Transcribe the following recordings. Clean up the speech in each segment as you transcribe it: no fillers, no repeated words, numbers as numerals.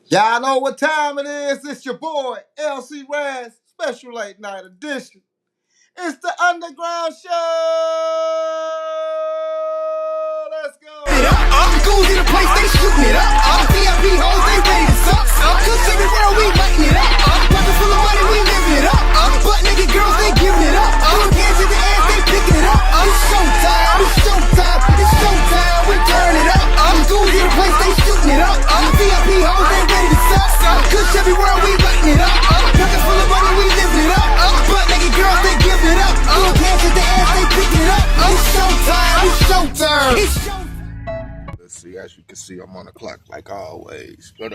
Y'all know what time it is. It's your boy, LC Razz, special late night edition. It's the Underground Show. Let's go. Schools in the place, they shooting it up. VIP hoes, they ready to suck. Cause everywhere we lighting it up. Pocket full of money, we living it up. Butt naked girls, they giving it up. Little kids in the ass, they picking it up. It's showtime, it's showtime, it's showtime. We turn it up. Schools in the place, they shooting it up. VIP hoes, they ready to suck. Cause everywhere we lighting it up. Pocket full of money, we living it up. Butt naked girls, they giving it up. Little kids in the ass, they picking it up. It's showtime, it's showtime, it's showtime. See, as you can see, I'm on the clock like always. But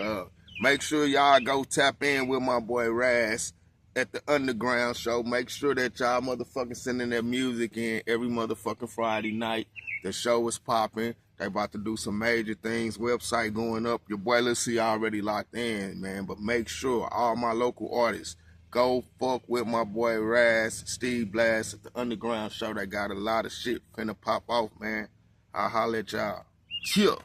make sure y'all go tap in with my boy Razz at the Underground Show. Make sure that y'all motherfucking sending their music in every motherfucking Friday night. The show is popping. They about to do some major things. Website going up. Your boy Lil C already locked in, man. But make sure all my local artists go fuck with my boy Razz, Steve Blast at the Underground Show. They got a lot of shit finna pop off, man. I'll holler at y'all. Chill.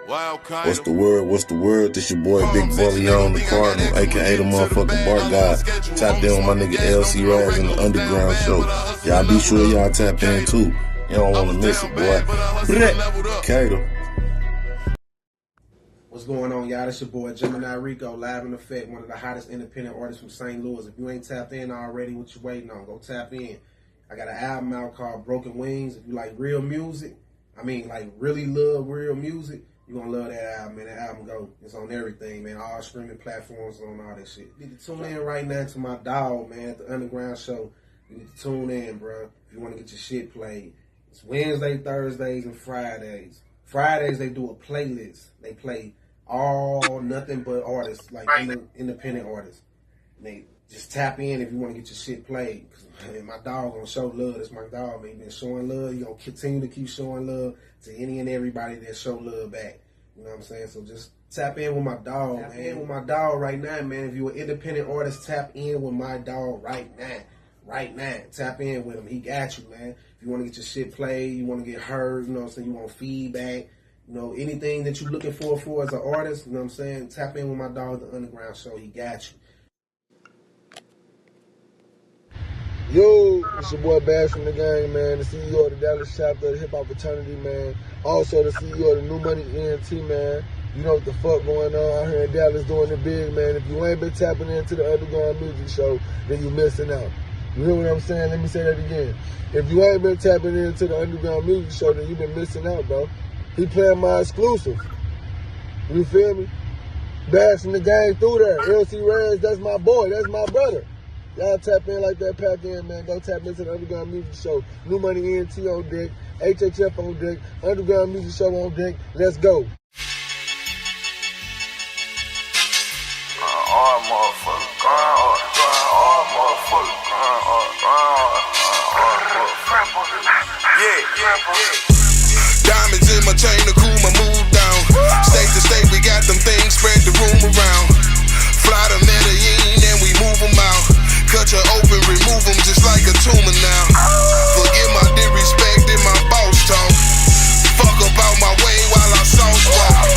What's the word? What's the word? This your boy Big Bully on the Cardinal, aka the motherfucking Bar God. Tap in with my nigga LC Razz in the Underground Show. Y'all be sure y'all tap in too. You don't want to miss it, boy. Cater. What's going on, y'all? It's your boy Gemini Rico, live in effect, one of the hottest independent artists from St. Louis. If you ain't tapped in already, what you waiting on? Go tap in. I got an album out called Broken Wings. If you like real music, like really love real music, you're gonna love that album, man. That album it's on everything, man. All streaming platforms, on all that shit. You need to tune in right now to my dog, man, at the Underground Show. You need to tune in, bro, if you want to get your shit played. It's Wednesday, Thursdays, and Fridays. Fridays, they do a playlist. They play all nothing but artists, like independent artists. And they just tap in if you want to get your shit played. Cause, man, my dog gonna show love. That's my dog, man. He been showing love. He gonna continue to keep showing love to any and everybody that show love back. You know what I'm saying? So just tap in with my dog, man. Tap in with my dog right now, man. If you're an independent artist, tap in with my dog right now. Right now. Tap in with him. He got you, man. If you want to get your shit played, you want to get heard, you know what I'm saying? You want feedback. You know, anything that you're looking for as an artist, you know what I'm saying? Tap in with my dog, the Underground Show. He got you. Yo, it's your boy Bash from the gang, man. The CEO of the Dallas chapter of the Hip Hop Fraternity, man. Also the CEO of the New Money ENT, man. You know what the fuck going on out here in Dallas doing it big, man. If you ain't been tapping into the Underground Music Show, then you missing out. You hear what I'm saying? Let me say that again. If you ain't been tapping into the Underground Music Show, then you been missing out, bro. He playing my exclusive. You feel me? Bash from the gang through there. LC Razz, that's my boy. That's my brother. Y'all tap in like that, pack in, man. Go tap into the Underground Music Show. New Money ENT on deck. HHF on deck. Underground Music Show on deck. Let's go. Diamonds in my chain to cool my mood down. State to state, we got them things, spread the room around. Fly to Medellin and we move them out. Cut you open, remove them just like a tumor now. Forget my disrespect and my boss talk. Fuck about my way while I sauce walk.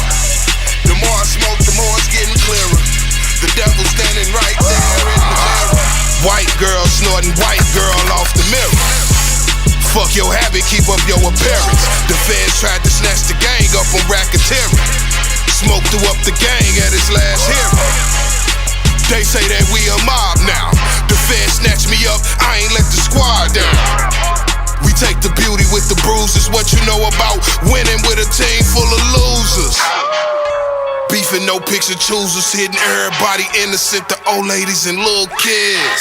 The more I smoke, the more it's getting clearer. The devil standing right there in the mirror. White girl snorting white girl off the mirror. Fuck your habit, keep up your appearance. The feds tried to snatch the gang up on racketeering. Smoke threw up the gang at his last hearing. They say that we a mob now. The feds snatch me up, I ain't let the squad down. We take the beauty with the bruises. What you know about winning with a team full of losers? Beefing, no picture choosers, hitting everybody innocent, the old ladies and little kids.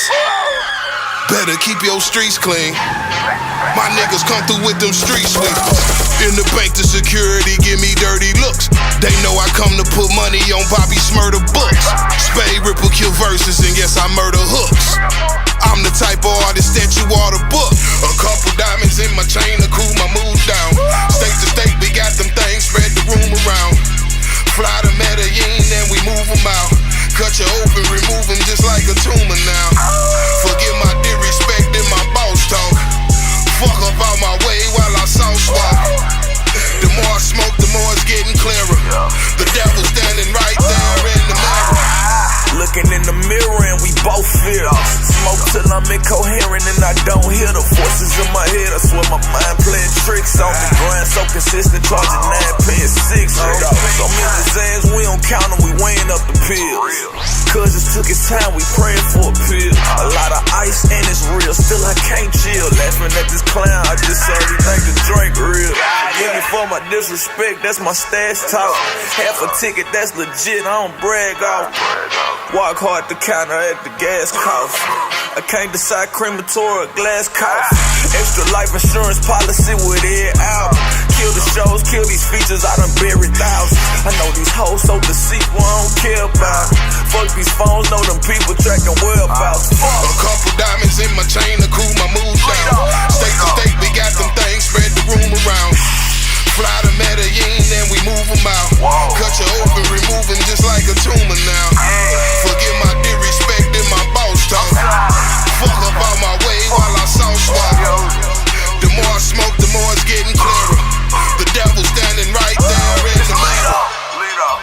Better keep your streets clean. My niggas come through with them street sweepers. In the bank, the security give me dirty looks. They know I come to put money on Bobby's murder books. Spaide, R.I.P.P.E.R verses, and yes, I murder hooks. I'm the type of artist that you ought to book. A couple diamonds in my chain to cool my mood down. State to state, we got them things, spread the room around. Fly to Medellin and we move them out. Cut you open, remove them just like a tumor now. Forget my disrespect and my boss talk. Fuck about my way while I sauce walk. The more I smoke, the more it's getting clearer. The devil standing right there in fear. Smoke till I'm incoherent and I don't hear the voices in my head. I swear my mind playing tricks on me. Grind so consistent, charging 9, paying 6. So many Zans, we don't count them, we weighing up the pills. Cause it took its time, we praying for a pill. A lot of ice and it's real, still I can't chill. Laughing at this clown, I just saw everything to drink real. Forgive me for my disrespect, that's my stash talk. Half a ticket, that's legit, I don't brag off. Walk hard the counter at the gas cost. I can't decide crematory or glass cost. Extra life insurance policy with it out. Kill the shows, kill these features, I done buried thousands. I know these hoes so deceitful, I don't care about it. Fuck these phones, know them people tracking whereabouts. A couple diamonds in my chain to cool my mood down. State to state, we got them things, spread the room around. Fly to Medellin and we move them out. Cut you open, remove them just like a tumor now. Forget my disrespect and my boss talk. Fuck up out my way while I sauce swap. The more I smoke, the more it's getting clearer. The devil standing right there in the mirror. Lead up.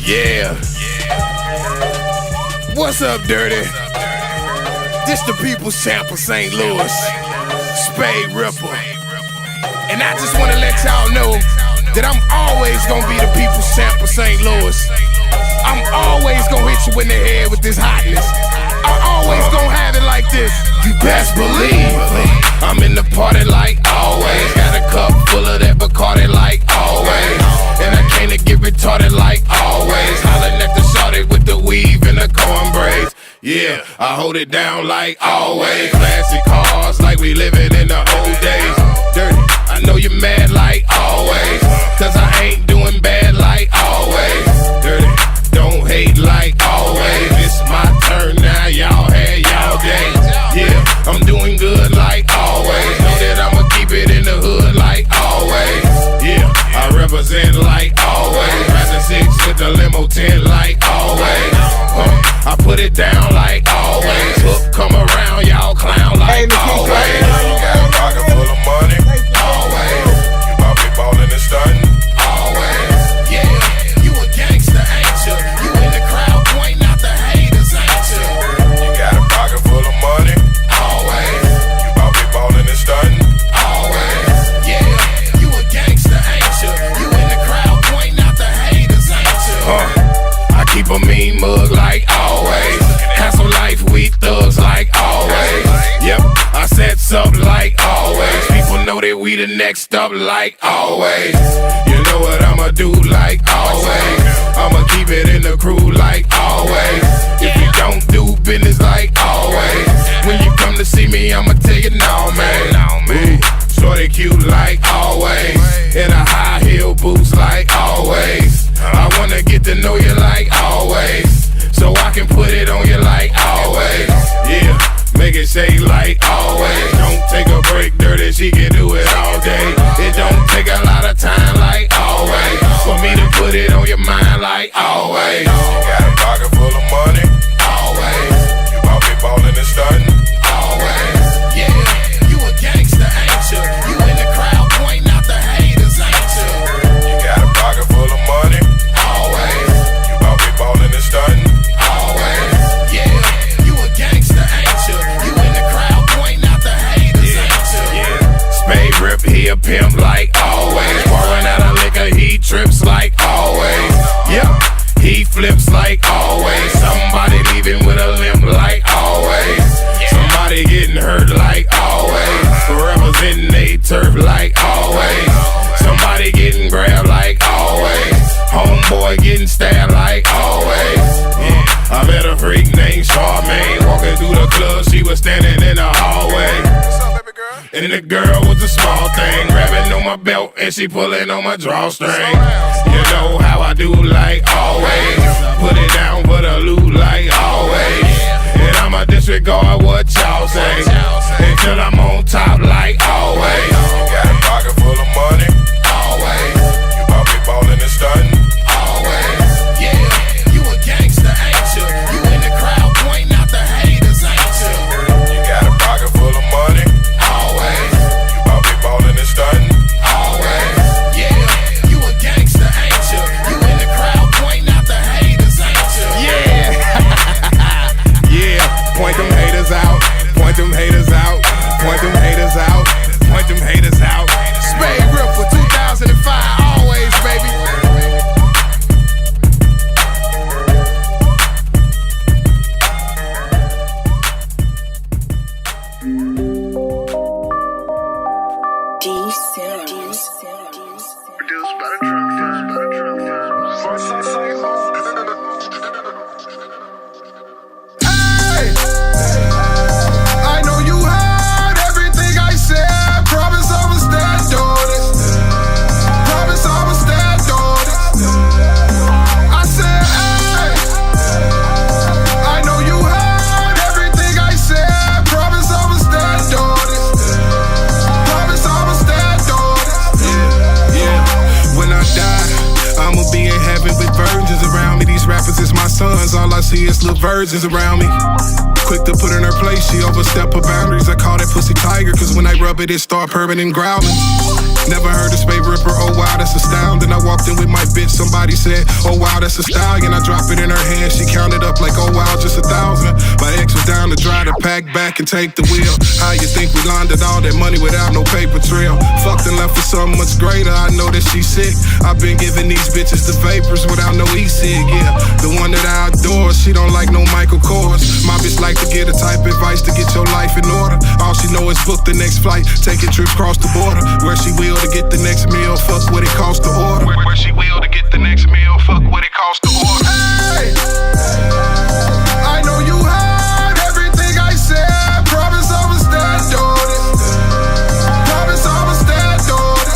Yeah. What's up, Dirty? This the People's Champ of St. Louis, Spaide Ripper. And I just wanna let y'all know that I'm always gonna be the People's Champ of St. Louis. I'm always gonna hit you in the head with this hotness. I'm always gonna have it like this. You best believe I'm in the party like always. Got a cup full of that Bacardi like always. And I came to get retarded like always. Hollering at the shorty with the weave and the corn braids. Yeah, I hold it down like always. Classic cars like we living in the old days. Dirty, I know you're mad like always. Cause I ain't doing bad like always. Dirty, don't hate like always. It's my turn now, y'all had y'all day. Yeah, I'm doing good like always. Know that I'ma keep it in the hood like always. Yeah, I represent like always. Razz 6 with the limo 10 like always. I put it down like always. Hook come around, y'all clown like always. You got a pocket full of money, always. You about me ballin' and stuntin', always. Yeah, you a gangster, ain't you? You in the crowd pointing out the haters, ain't you? You got a pocket full of money, always. You about me ballin' and stuntin', always. Yeah, you a gangster, ain't you? You in the crowd pointing out the haters, ain't you? I keep a mean mug like always. Hassle life, we thugs like always. Yep, I set up like always. People know that we the next up like always. You know what I'ma do like always. I'ma keep it in the crew like always. If you don't do business like always. When you come to see me, I'ma tell you no, man. Ooh, shorty cute like always. In a high heel boots like always. I wanna get to know you like always. So I can put it on you like always. Yeah, make it shake like always. Don't take a break, Dirty, she can do it all day. It don't take a lot of time like always. For me to put it on your mind like always. You got a pocket full of money, always. You about me ballin' and stuntin', always. Yeah, you a gangster, ain't you? You in the crowd pointing out the haters, ain't you? You got a pocket full of money, always. You about me ballin' and stuntin', always. Yeah, you a gangster, ain't you? You in the crowd pointing out the haters, ain't you? Yeah, Spaide Rip, he a pimp like always. Pouring out a liquor, he trips like always. Yep, he flips like always. Somebody leaving with a limp like always. Somebody getting hurt like always. Representing they turf like always. Somebody getting grabbed like always. Homeboy getting stabbed like always. Yeah, I met a freak named Charmaine. Walking through the club, she was standing in the hallway. What's up, baby girl? And the girl was a small thing, grabbing on my belt and she pulling on my drawstring. You know how I do like always. Put it down for the loot like always. And I'ma disregard what y'all say until I'm on top like always. You got a pocket full of money, always. You about me ballin' and stuntin', always. Yeah, you a gangster, ain't you? You in the crowd pointing out the haters, ain't you? You got a pocket my sons, all I see is little virgins around me. Quick to put in her place, she overstep her boundaries. I call that pussy tiger, cause when I rub it, it start purring and growling. Never heard of Spaide Ripper, oh wow, that's astounding. I walked in with my bitch, somebody said, oh wow, that's a stallion. I drop it in her hand, she counted up like, oh wow, just 1,000. My ex was down to dry to pack back and take the wheel. How you think we laundered all that money without no paper trail? Fucked and left for something much greater, I know that she's sick. I've been giving these bitches the vapors without no e-cig, yeah. The one that I adore, she don't like no Michael Kors. My bitch like to get a type advice to get your life in order. All she know is book the next flight, taking trips across the border. Where she will to get the next meal, fuck what it costs to order. Where she will to get the next meal, fuck what it costs to order. Hey, I know you heard everything I said. Promise I was stand on it. Promise I was stand on it.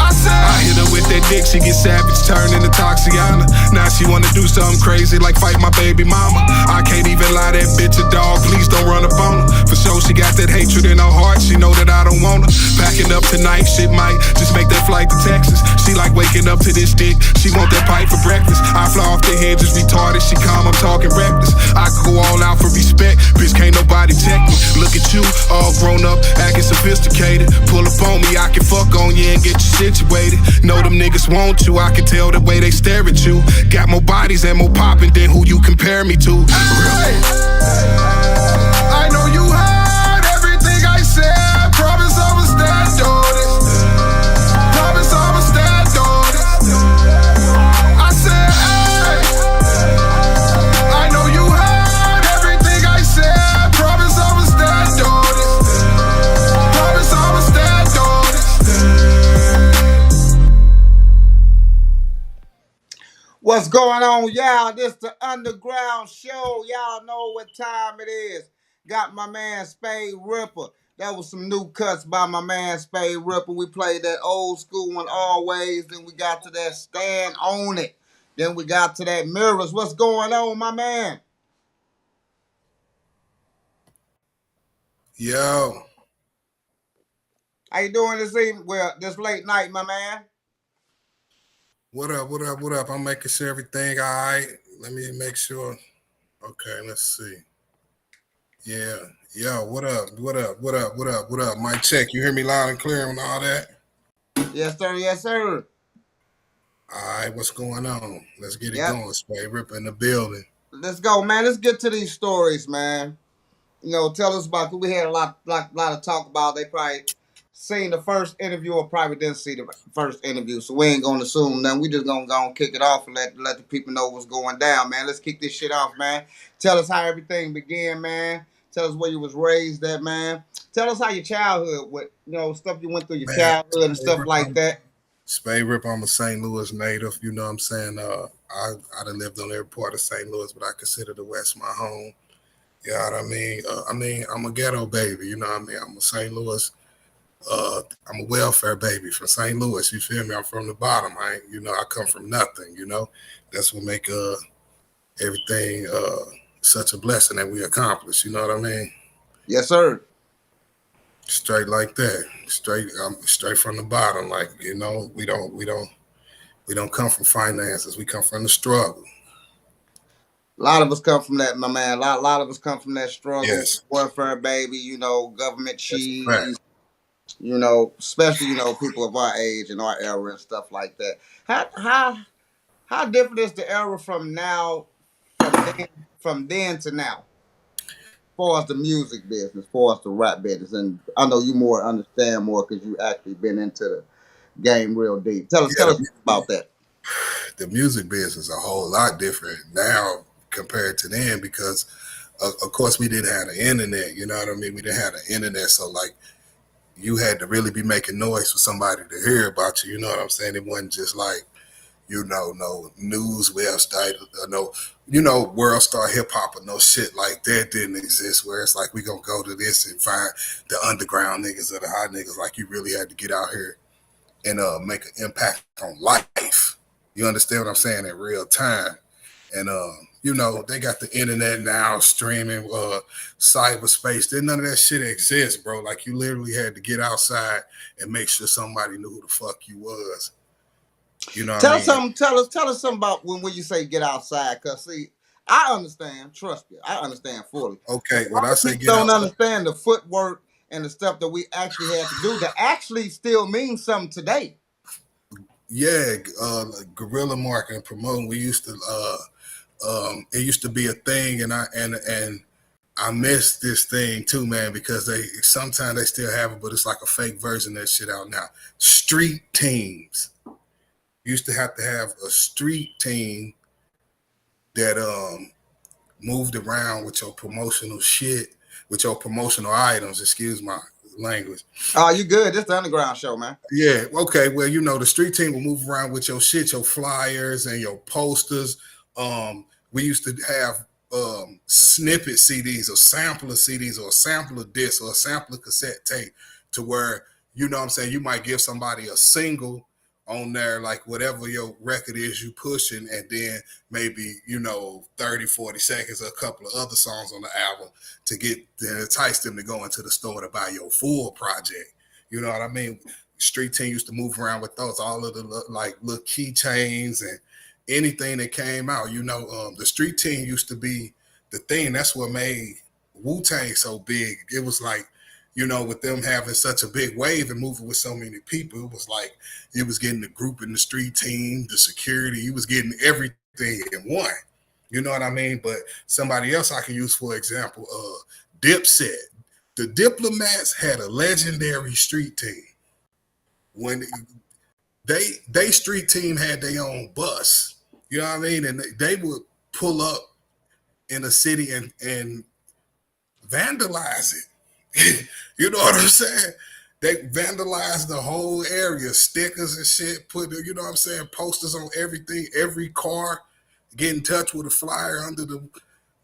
I said I hit her with that dick, she get savage, turn into Toxiana. Now she wanna do something crazy like fight my baby mama. I can't even lie, that bitch a dog, please don't run up on her. For sure she got that hatred in her heart, she know that I don't want her. Packing up tonight, shit might just make that flight to Texas. She like waking up to this dick, she want that pipe for breakfast. I fly off the head, just retarded, she calm, I'm talking reckless. I could go all out for respect, bitch can't nobody check me. Look at you, all grown up, acting sophisticated. Pull up on me, I can fuck on you and get you situated. Know them niggas want you, I can tell the way they stare at you. Got more bodies and more poppin' than who you compare me to. Hey, I know you heard everything I said. Promise I was stand on it. Promise I was stand on it. I said, hey, I know you heard everything I said. Promise I was stand on it. Promise I was stand on it. What's going on, y'all? This the Underground Show. Y'all know what time it is. Got my man Spaide Ripper. That was some new cuts by my man Spaide Ripper. We played that old school one always. Then we got to that Stand On It. Then we got to that Mirrors. What's going on, my man? Yo. How you doing this evening? Well, this late night, my man. What up, what up, what up? I'm making sure everything all right. Let me make sure. Okay, let's see. Yeah. Yo, what up, what up, what up, what up, what up? Mic check. You hear me loud and clear and all that? Yes, sir, yes, sir. All right, what's going on? Let's get it going, Spaide Ripper in the building. Let's go, man. Let's get to these stories, man. You know, tell us about, we had a lot of talk about. They probably seen the first interview or probably didn't see the first interview, so we ain't gonna assume nothing. We just gonna go and kick it off and let the people know what's going down, man. Let's kick this shit off, man. Tell us how everything began, man. Tell us where you was raised at, man. Tell us how your childhood, what, you know, stuff you went through your childhood and stuff like that. Spaide Ripper, I'm a St. Louis native, you know what I'm saying? I done lived on every part of St. Louis, but I consider the West my home. You know what I mean? I'm a ghetto baby, you know what I mean? I'm a St. Louis, I'm a welfare baby from St. Louis, you feel me? I'm from the bottom, I come from nothing, you know? That's what make everything such a blessing that we accomplish, you know what I mean? Yes, sir. Straight like that, straight from the bottom, like, you know, we don't come from finances, we come from the struggle. A lot of us come from that, my man. A lot of us come from that struggle. Yes. Welfare baby, you know, government cheese, you know, especially, you know, people of our age and our era and stuff like that. How different is the era from now, from then to now? As far as the music business, as far as the rap business, and I know you more understand more because you actually been into the game real deep. Tell us about that. The music business is a whole lot different now compared to then because, of course, we didn't have the internet. You know what I mean? We didn't have the internet, so like you had to really be making noise for somebody to hear about you. You know what I'm saying? It wasn't just like, you know, no news website, no, World Star Hip Hop or no shit like that didn't exist. Where it's like we gonna go to this and find the underground niggas or the hot niggas. Like you really had to get out here and make an impact on life. You understand what I'm saying? In real time. And you know, they got the internet now, streaming, cyberspace. Then none of that shit exists, bro. Like you literally had to get outside and make sure somebody knew who the fuck you was. You know what I Tell us mean? something. Tell us something about when you say get outside. Cause see, tell us something about when you say get outside. Cause see, I understand. Trust me, I understand fully. But Okay, a when lot I of say people get don't outside, understand the footwork and the stuff that we actually had to do that actually still means something today. yeah, guerrilla marketing, promoting. We used to, it used to be a thing, and I miss this thing too, man, because they sometimes they still have it, but it's like a fake version of that shit out now. Street teams used to have a street team that moved around with your promotional shit, with your promotional items. Excuse my language. Oh, you good? This is the underground show, man. Yeah, okay. Well, the street team will move around with your shit, your flyers and your posters. We used to have snippet CDs or sampler CDs or a sampler disc or a sampler cassette tape to where, you know what I'm saying, you might give somebody a single on there, like whatever your record is you pushing, and then maybe, 30, 40 seconds, a couple of other songs on the album to entice them to go into the store to buy your full project. You know what I mean? Street team used to move around with those, all of the like little keychains and anything that came out. The street team used to be the thing. That's what made Wu-Tang so big. It was like, with them having such a big wave and moving with so many people, it was like it was getting the group in the street team, the security, you was getting everything in one. You know what I mean? But somebody else I can use for example, Dipset. The Diplomats had a legendary street team. When they street team had their own bus, you know what I mean, and they would pull up in a city and vandalize it. You know what I'm saying? They vandalized the whole area, stickers and shit, put, you know what I'm saying, posters on everything, every car, get in touch with a flyer under the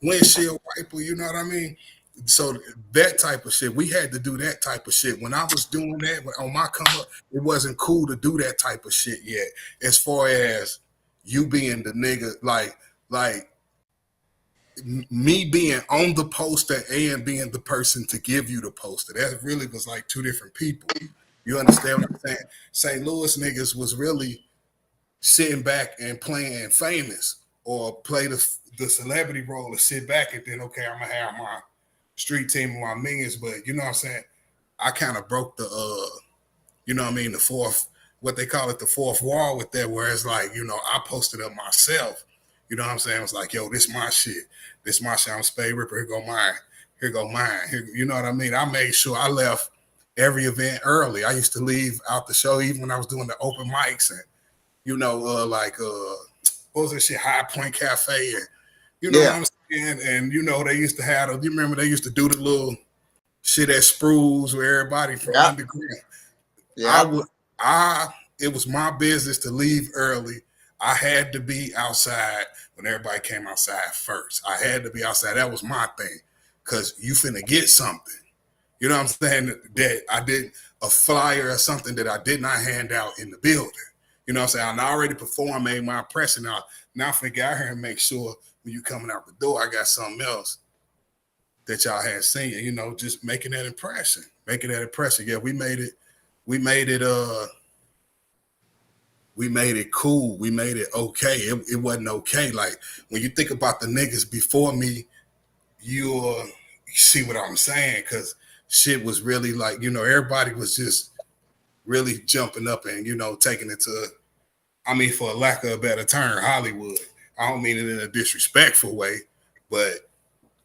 windshield wiper, you know what I mean? So that type of shit, we had to do that type of shit. When I was doing that on my come up, it wasn't cool to do that type of shit yet. As far as you being the nigga, like me being on the poster and being the person to give you the poster. That really was like two different people. You understand what I'm saying? St. Louis niggas was really sitting back and playing famous or play the celebrity role and sit back and then, okay, I'm gonna have my street team and my minions. But you know what I'm saying? I kind of broke the you know what I mean, the fourth, what they call it, the fourth wall with that, where it's like, I posted up myself. You know what I'm saying? It's like, yo, this my shit. This my shit. I'm Spaide Ripper. Here go mine. Here go mine. You know what I mean? I made sure I left every event early. I used to leave out the show even when I was doing the open mics and, what was that shit? High Point Cafe. And, you know what Yeah, I'm saying? And, they used to have, you remember they used to do the little shit at Sprues where everybody from yeah, underground. yeah. It was my business to leave early. I had to be outside when everybody came outside first. I had to be outside. That was my thing. Cause you finna get something. You know what I'm saying? That I did a flyer or something that I did not hand out in the building. You know what I'm saying? I already performed, made my impression. Now I'm finna get out here and make sure when you coming out the door, I got something else that y'all had seen. Just making that impression. Making that impression. Yeah, we made it we made it cool. We made it okay. It wasn't okay. Like when you think about the niggas before me, you see what I'm saying? Cause shit was really like, everybody was just really jumping up and, taking it to, for a lack of a better term, Hollywood. I don't mean it in a disrespectful way, but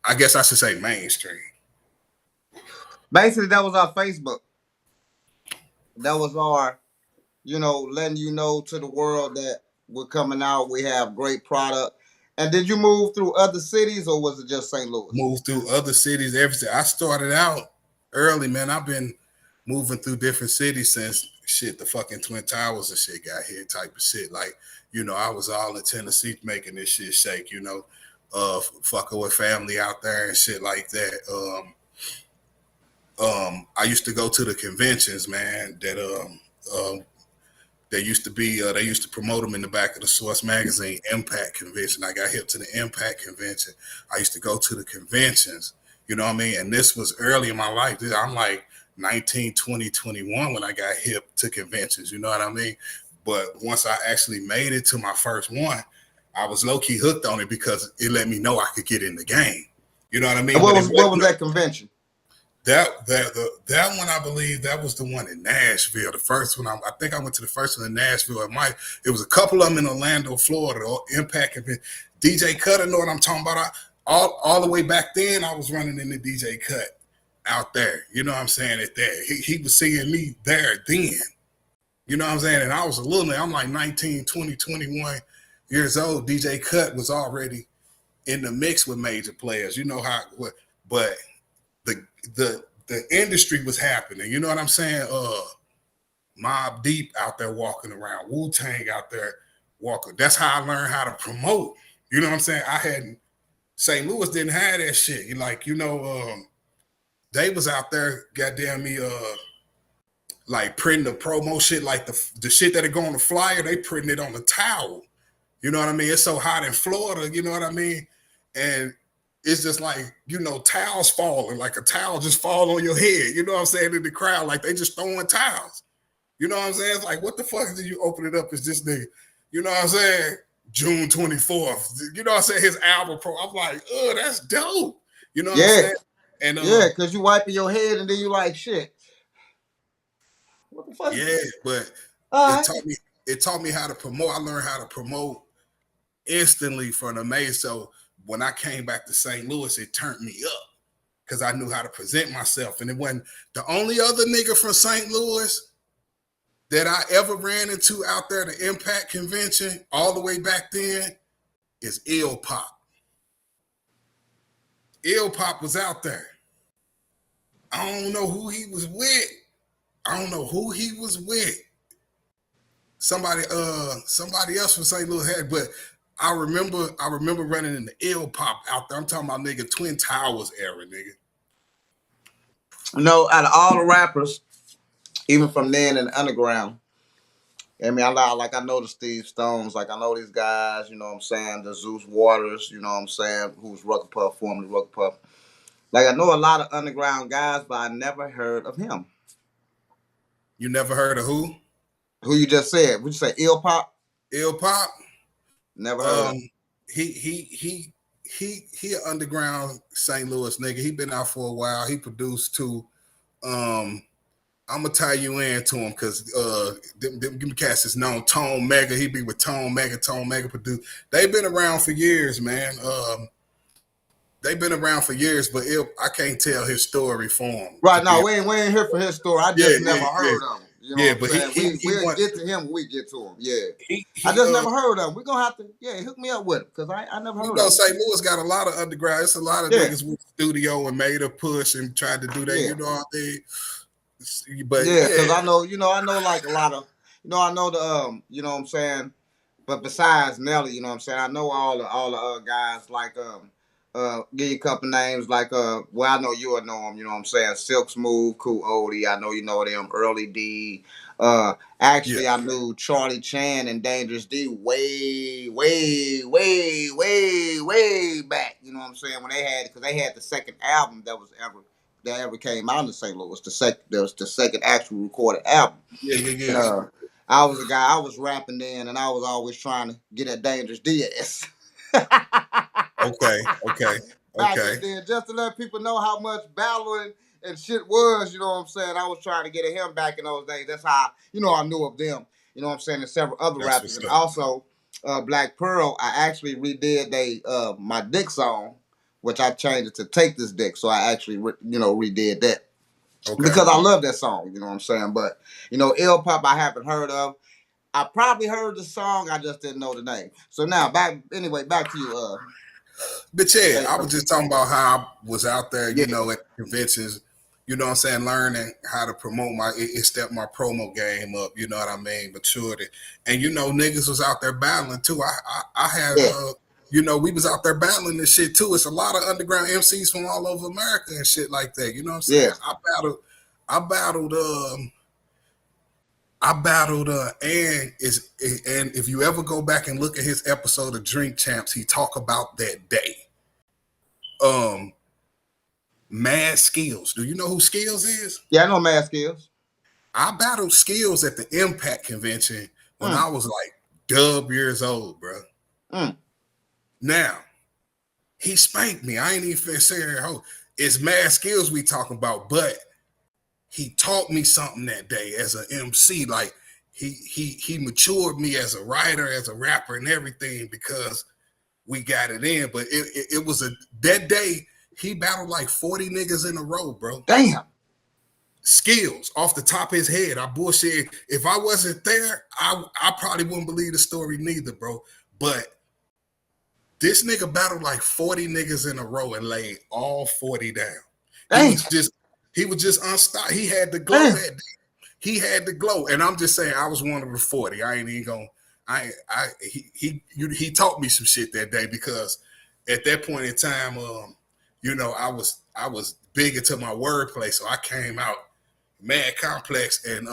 I guess I should say mainstream. Basically, that was our Facebook. That was our, letting you know to the world that we're coming out. We have great product. And did you move through other cities or was it just St. Louis? Moved through other cities, everything. I started out early, man. I've been moving through different cities since shit, the fucking Twin Towers and shit got here type of shit. Like, I was all in Tennessee making this shit shake, fucking with family out there and shit like that. I used to go to the conventions, man, they used to promote them in the back of the Source magazine, Impact Convention. I got hip to the Impact Convention. I used to go to the conventions, you know what I mean? And this was early in my life. I'm like 19, 20, 21 when I got hip to conventions, you know what I mean? But once I actually made it to my first one, I was low key hooked on it because it let me know I could get in the game. You know what I mean? And what was that convention? That one, I believe that was the one in Nashville. The first one, I think I went to the first one in Nashville. It was a couple of them in Orlando, Florida. Impact DJ Cutter, know what I'm talking about? All the way back then, I was running in the DJ Cut out there. You know what I'm saying? At that, he was seeing me there then. You know what I'm saying? And I was a little man. I'm like 19, 20, 21 years old. DJ Cut was already in the mix with major players. You know how, but the industry was happening. You know what I'm saying? Mobb Deep out there walking around, Wu-Tang out there walking. That's how I learned how to promote. You know what I'm saying? St. Louis didn't have that shit. They was out there, goddamn me, like printing the promo shit, like the shit that go on the flyer, they printing it on the towel. You know what I mean? It's so hot in Florida, you know what I mean? And it's just like, towels falling, like a towel just fall on your head. You know what I'm saying? In the crowd, like they just throwing towels. You know what I'm saying? It's like, what the fuck did you open it up as this nigga? You know what I'm saying? June 24th. You know what I'm saying? His album pro. I'm like, oh, that's dope. You know what I'm saying? And yeah, because you wiping your head and then you like, shit. What the fuck? Yeah, but it taught me how to promote. I learned how to promote instantly from the maze. So when I came back to St. Louis, it turned me up because I knew how to present myself. And it wasn't the only other nigga from St. Louis that I ever ran into out there at the Impact convention all the way back then is R.I.P.P.E.R. R.I.P.P.E.R was out there. I don't know who he was with. Somebody else from St. Louis had, but I remember running into R.I.P.P.E.R out there. I'm talking about nigga Twin Towers era, nigga. Out of all the rappers, even from then in the underground, I mean, I know the Steve Stones, like I know these guys, you know what I'm saying, the Zeus Waters, you know what I'm saying, who's R.I.P.P.E.R, formerly R.I.P.P.E.R. Like I know a lot of underground guys, but I never heard of him. You never heard of who? Who you just said? Would you say R.I.P.P.E.R? R.I.P.P.E.R? Never heard of him. He an underground St. Louis nigga. He been out for a while. He produced too. I'm gonna tie you into him because them cats is known. Tone Mega, he be with Tone Mega produce. They've been around for years, man. They've been around for years, but I can't tell his story for him. Right now, we ain't here for his story. I just never heard of him. You know what I'm saying? We'll get to him when we get to him. Yeah. I just never heard of him. We're gonna have to, hook me up with him because I never heard of him. St. Louis got a lot of underground. It's a lot of niggas with studio and made a push and tried to do that. You know what I mean? But because I know like a lot of, I know the you know what I'm saying. But besides Nelly, you know what I'm saying, I know all the guys like give you a couple names like well, I know you will know them, you know what I'm saying, Silk Smooth, Cool Odie, I know you know them, Early D. Actually I knew Charlie Chan and Dangerous D way back, you know what I'm saying, when they had the second album that ever came out in St. Louis. That was the second actual recorded album. Yeah. I was a guy. I was rapping then, and I was always trying to get at Dangerous DS. Okay. Back then, just to let people know how much battling and shit was. You know what I'm saying? I was trying to get at him back in those days. That's how I knew of them. You know what I'm saying? And several other rappers, and also Black Pearl. I actually redid my Dick song, which I changed it to Take This Dick. So I actually, redid that. Okay. Because I love that song, you know what I'm saying? But, R.I.P.P.E.R I haven't heard of. I probably heard the song, I just didn't know the name. So now, back to you. But yeah, I was just talking about how I was out there, at conventions, you know what I'm saying, learning how to promote step my promo game up, you know what I mean, maturity. And, niggas was out there battling too. I had... we was out there battling this shit too. It's a lot of underground MCs from all over America and shit like that. You know what I'm saying? Yeah. I battled, and if you ever go back and look at his episode of Drink Champs, he talk about that day. Mad Skills. Do you know who Skills is? Yeah, I know Mad Skills. I battled Skills at the Impact convention when I was like dub years old, bro. Now, he spanked me. I ain't even saying, oh, it's mad skills we talking about, but he taught me something that day as an MC. Like he matured me as a writer, as a rapper, and everything because we got it in. But it was that day he battled like 40 niggas in a row, bro. Damn. Skills off the top of his head. I bullshit. If I wasn't there, I probably wouldn't believe the story neither, bro. But this nigga battled like 40 niggas in a row and laid all 40 down. Damn. He was just unstoppable. He had the glow that day. He had the glow. And I'm just saying I was one of the 40. I ain't even gonna he taught me some shit that day because at that point in time, you know, I was big into my wordplay. So I came out mad complex and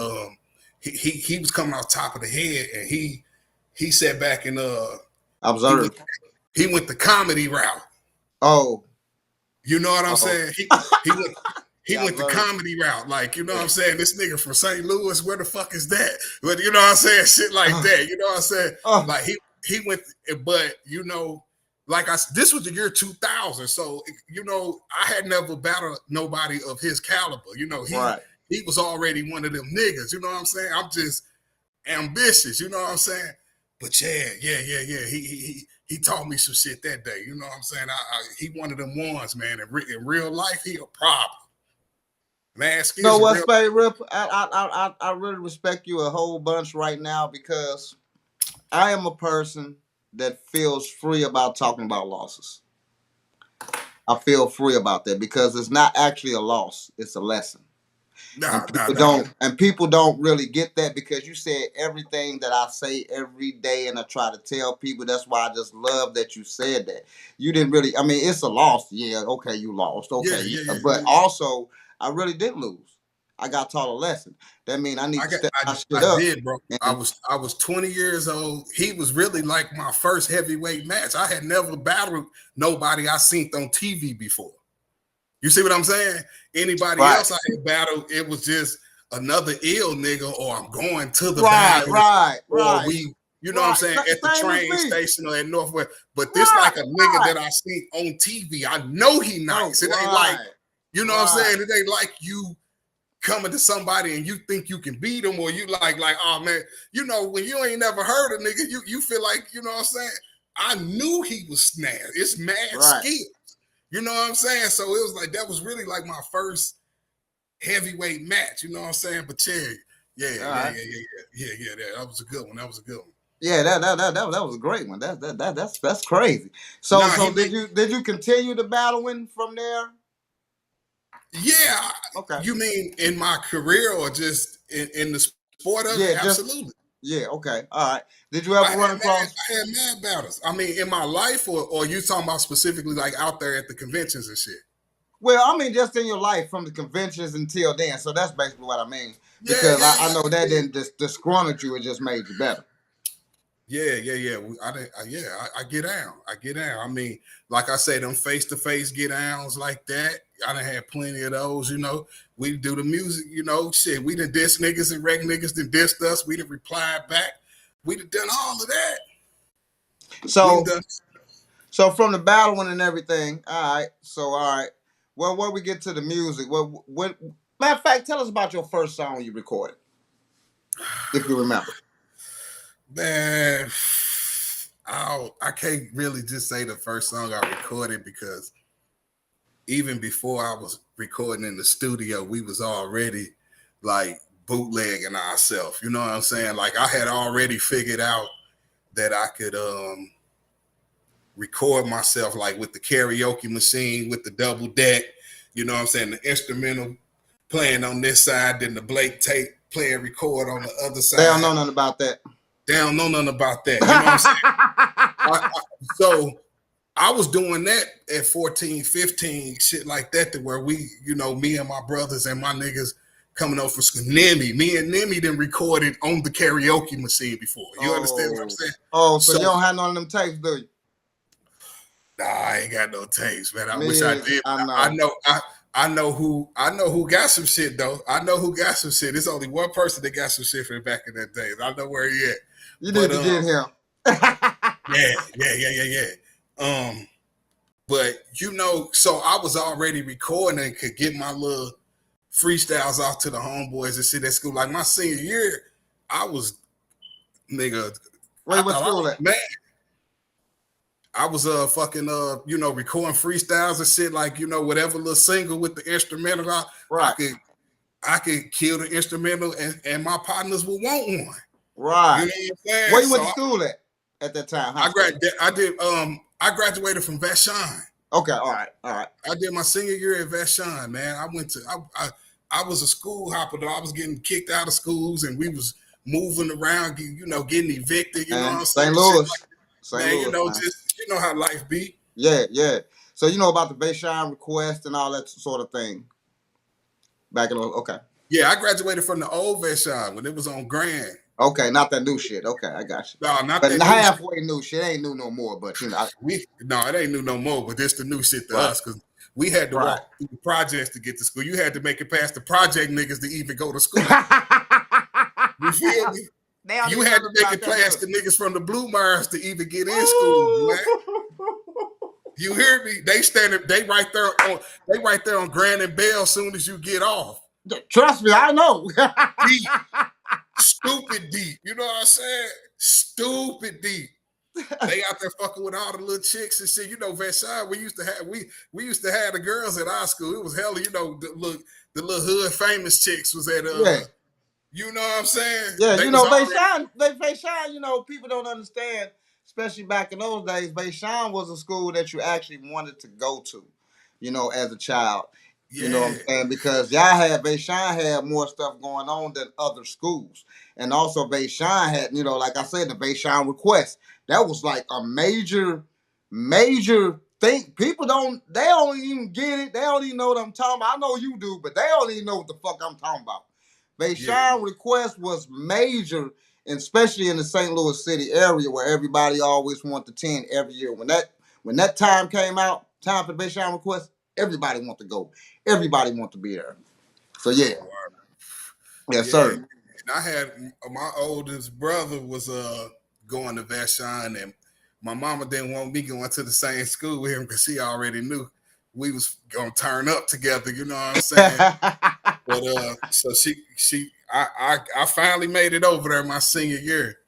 he was coming off top of the head and he sat back and observed. He went the comedy route. Oh. You know what I'm saying? He went the comedy route. Like, you know what I'm saying? This nigga from St. Louis, where the fuck is that? But you know what I'm saying? Shit like that. You know what I'm saying? Like he went, but you know, like this was the year 2000. So, you know, I had never battled nobody of his caliber. You know, he was already one of them niggas. You know what I'm saying? I'm just ambitious. You know what I'm saying? But yeah. He taught me some shit that day. You know what I'm saying? He one of them ones, man. In real life, he a problem. Man, you know what, Spaide Rip? I really respect you a whole bunch right now because I am a person that feels free about talking about losses. I feel free about that because it's not actually a loss; it's a lesson. People don't really get that because you said everything that I say every day and I try to tell people. That's why I just love that you said that. You didn't really, I mean, it's a loss. Yeah, okay, you lost. Okay. But also, I really did lose. I got taught a lesson. That means I need to step my shit up. I did, bro. I was 20 years old. He was really like my first heavyweight match. I had never battled nobody I seen on TV before. You see what I'm saying? Anybody else I had battled, it was just another ill nigga, or I'm going to the battle, or we, you know what I'm saying, at the train station or at Northwest. But this like a nigga that I seen on TV. I know he nice. It ain't like, you know what I'm saying? It ain't like you coming to somebody and you think you can beat him, or you like, oh man, you know, when you ain't never heard a nigga, you feel like, you know what I'm saying? I knew he was snared. It's mad skill. You know what I'm saying? So it was like, that was really like my first heavyweight match. You know what I'm saying? But yeah, that was a good one. Yeah, that was a great one. That's crazy. So did you continue the battling from there? Yeah. Okay. You mean in my career or just in the sport of it? Absolutely. Yeah, okay. All right. Did you ever run across? I had mad battles. I mean, in my life, or you talking about specifically like out there at the conventions and shit? Well, I mean, just in your life from the conventions until then. So that's basically what I mean. Because I know that didn't disgruntle you, it just made you better. Yeah. I get down. I mean, like I say, them face-to-face get downs like that. I done had plenty of those, you know. We do the music, you know, shit. We done diss niggas and wreck niggas done dissed us. We done replied back. We done done all of that. So from the battling and everything, all right. Well, when we get to the music, what matter of fact, tell us about your first song you recorded, if you remember. Man, I can't really just say the first song I recorded because even before I was recording in the studio, we was already like bootlegging ourselves. You know what I'm saying? Like I had already figured out that I could record myself like with the karaoke machine, with the double deck. You know what I'm saying? The instrumental playing on this side, then the Blake tape play and record on the other side. They don't know nothing about that. You know what I'm saying? So I was doing that at 14, 15, shit like that, to where we, you know, me and my brothers and my niggas coming over from Nemi. Me and Nemi done recorded on the karaoke machine before. You understand what I'm saying? So you don't have none of them tapes, do you? Nah, I ain't got no tapes, man. I wish I did. I know who got some shit though. I know who got some shit. There's only one person that got some shit from back in that day. I know where he at. You But need to get him. yeah. But you know, so I was already recording and could get my little freestyles off to the homeboys and shit at school. Like my senior year, I was nigga. Wait, I what thought I school was at? man. I was fucking you know, recording freestyles and shit, like, you know, whatever little single with the instrumental, Right. I could kill the instrumental and my partners would want one. Right. You know what I'm saying? Where you went to school at that time? High school? I graduated from Vashon. Okay, all right. I did my senior year at Vashon, man. I was a school hopper though. I was getting kicked out of schools and we was moving around, you know, getting evicted, you know what I'm saying? St. Louis. Like, man, you know, man. Just you know how life be. Yeah. So you know about the Vashon request and all that sort of thing. Back in the okay. Yeah, I graduated from the old Vashon when it was on Grand. Okay, not that new shit. Okay, I got you. No, not but that halfway new shit. Ain't new no more, but you know. It ain't new no more, but this the new shit to us because we had to walk through the projects to get to school. You had to make it past the project niggas to even go to school. You feel me? You had to make it past the niggas from the Blue Mars to even get in school, man. You hear me? They right there on Grand and Bell as soon as you get off. Trust me, I know. Deep. Stupid deep. You know what I'm saying? Stupid deep. They out there fucking with all the little chicks and shit. You know, Vashon, we used to have the girls at our school. It was hella, you know, the little hood famous chicks was at you know what I'm saying? Yeah, you know, Vashon, you know, people don't understand, especially back in those days, Vashon was a school that you actually wanted to go to, you know, as a child. Yeah. You know what I'm saying? Because Vashon had more stuff going on than other schools. And also Vashon had, you know, like I said, the Vashon request. That was like a major thing. People don't even get it. They don't even know what I'm talking about. I know you do, but they don't even know what the fuck I'm talking about. Vashon request was major, and especially in the St. Louis City area where everybody always wanted to attend every year. When that time came out, time for the Vashon request, everybody want to go. Everybody want to be there. So yeah. Yes, sir. And I had my oldest brother was going to Vashon, and my mama didn't want me going to the same school with him because she already knew we was gonna turn up together. You know what I'm saying? But so I finally made it over there my senior year.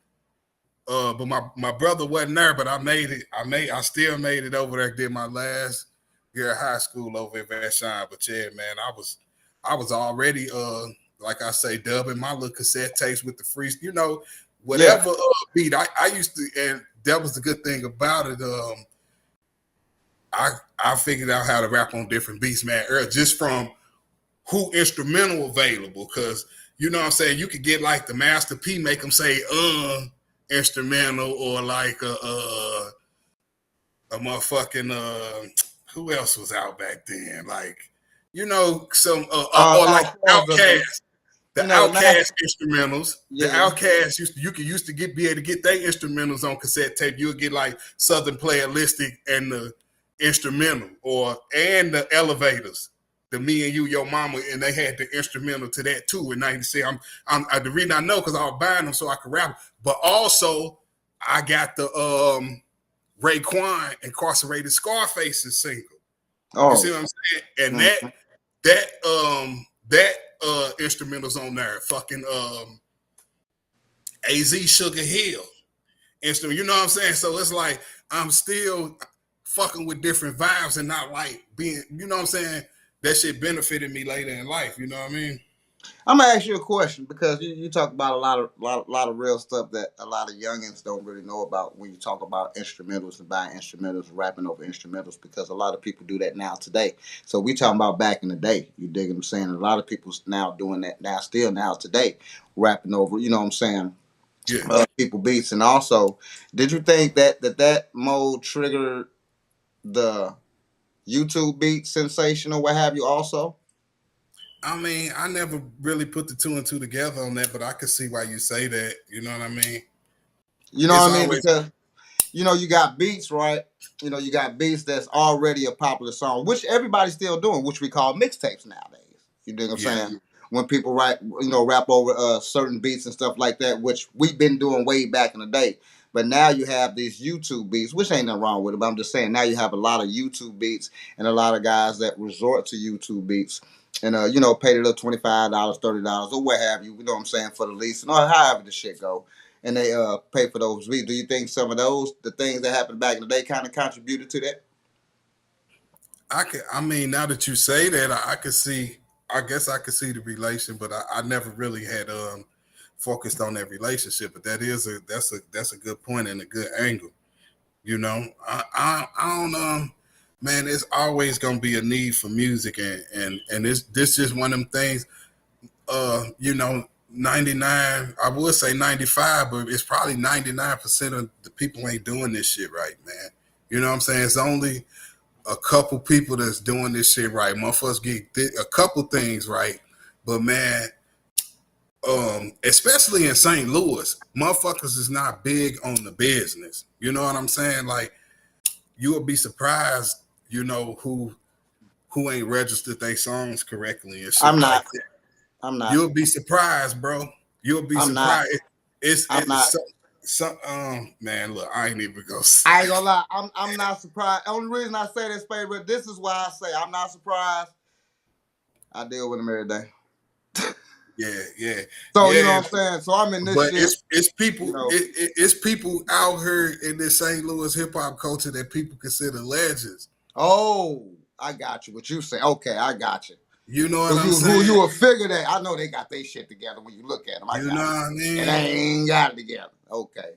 But my brother wasn't there, but I made it. I still made it over there. Did my last year of high school over at Vashon. But yeah, man, I was already like I say, dubbing my little cassette tapes with the free, you know, whatever beat. I used to, and that was the good thing about it. I figured out how to rap on different beats, man, just from who instrumental available, because you know what I'm saying, you could get like the Master P, make them say instrumental, or like a motherfucking who else was out back then, like, you know, some or like Outkast. The Outkast instrumentals, the Outkast used to be able to get their instrumentals on cassette tape. You would get like Southern Playalistic and the instrumental, and the Elevators, the Me and You, Your Mama, and they had the instrumental to that too. And I used to say, the reason I know because I was buying them so I could rap. But also, I got the Raekwon Incarcerated Scarface's single. You see what I'm saying? And that instrumentals on there, fucking AZ Sugar Hill instrument. You know what I'm saying? So it's like I'm still fucking with different vibes and not like being, you know what I'm saying? That shit benefited me later in life. You know what I mean? I'm gonna ask you a question because you talk about a lot of real stuff that a lot of youngins don't really know about when you talk about instrumentals and buying instrumentals and rapping over instrumentals, because a lot of people do that now today. So we talking about back in the day. You dig what I'm saying? A lot of people's now doing that now today, rapping over. You know what I'm saying? Yeah. People beats. And also, did you think that mode triggered the YouTube beat sensation or what have you? Also. I mean, I never really put the two and two together on that, but I could see why you say that. You know what I mean? You know what I mean? Because, you know, you got beats, right? You know, you got beats that's already a popular song, which everybody's still doing, which we call mixtapes nowadays. You dig what I'm saying? when people rap over certain beats and stuff like that, which we've been doing way back in the day. But now you have these YouTube beats, which ain't nothing wrong with it. But I'm just saying now you have a lot of YouTube beats and a lot of guys that resort to YouTube beats and pay the little $25, $30 or what have you. You know what I'm saying, for the lease and however the shit go. And they pay for those beats. Do you think some of the things that happened back in the day, kind of contributed to that? I mean, now that you say that, I could see. I guess I could see the relation, but I never really had focused on that relationship. But that's a good point and a good angle. You know, I don't man. There's always gonna be a need for music, and this just one of them things. 99. I would say 95, but it's probably 99% of the people ain't doing this shit right, man. You know what I'm saying? It's only a couple people that's doing this shit right. Motherfuckers get a couple things right, but man, especially in St. Louis, motherfuckers is not big on the business. You know what I'm saying? Like, you will be surprised, who ain't registered their songs correctly and shit I'm like not. that. I'm not. You'll be surprised, bro. You'll be I'm not. surprised. I'm not. Man, look, I ain't even gonna say. I ain't gonna lie. I'm not surprised. Only reason I say this, Spaide, but this is why I say I'm not surprised. I deal with them every day. Yeah. So you know what I'm saying. So I'm in this but shit. It's people. It's people out here in this St. Louis hip hop culture that people consider legends. Oh, I got you. What you say? Okay, I got you. You know what I'm saying? Who you will figure that? I know they got their shit together when you look at them. You know what I mean? And they ain't got it together. Okay.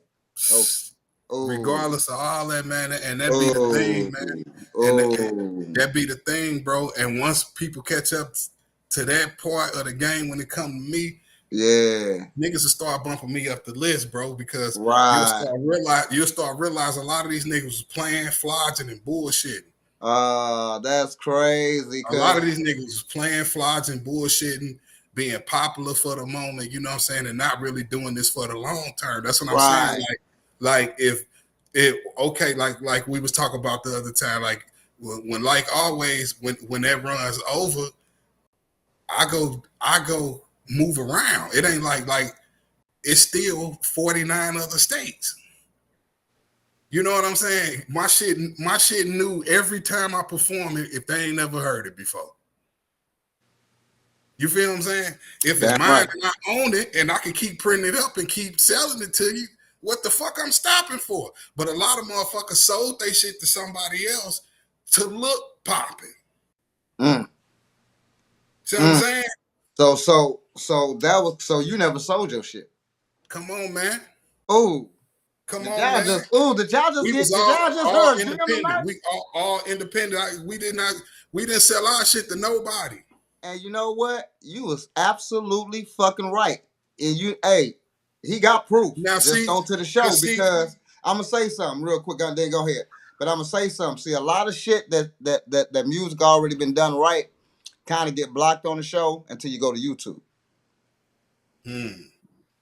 Ooh. Regardless of all that, man, and that be the thing, man. And that be the thing, bro. And once people catch up to that part of the game when it come to me, yeah, niggas will start bumping me up the list, bro, because right. you'll start realize a lot of these niggas was playing, flogging, and bullshitting. That's crazy. A lot of these niggas was playing, flogging, bullshitting, being popular for the moment, you know what I'm saying, and not really doing this for the long term. That's what I'm saying. Like if okay, like we was talking about the other time, like when like always, when that runs over, I go move around. It ain't like it's still 49 other states. You know what I'm saying? My shit new every time I perform it if they ain't never heard it before. You feel what I'm saying? If it's mine and I own it and I can keep printing it up and keep selling it to you, what the fuck I'm stopping for? But a lot of motherfuckers sold their shit to somebody else to look popping. See what I'm saying? So you never sold your shit. Come on, man. Oh. Come on, man. Did y'all just all independent. We all independent. We didn't sell our shit to nobody. And you know what? You was absolutely fucking right. And he got proof. Now just onto the show because I'm gonna say something real quick. Then go ahead. But I'm gonna say something. See, a lot of shit that music already been done right kind of get blocked on the show until you go to YouTube.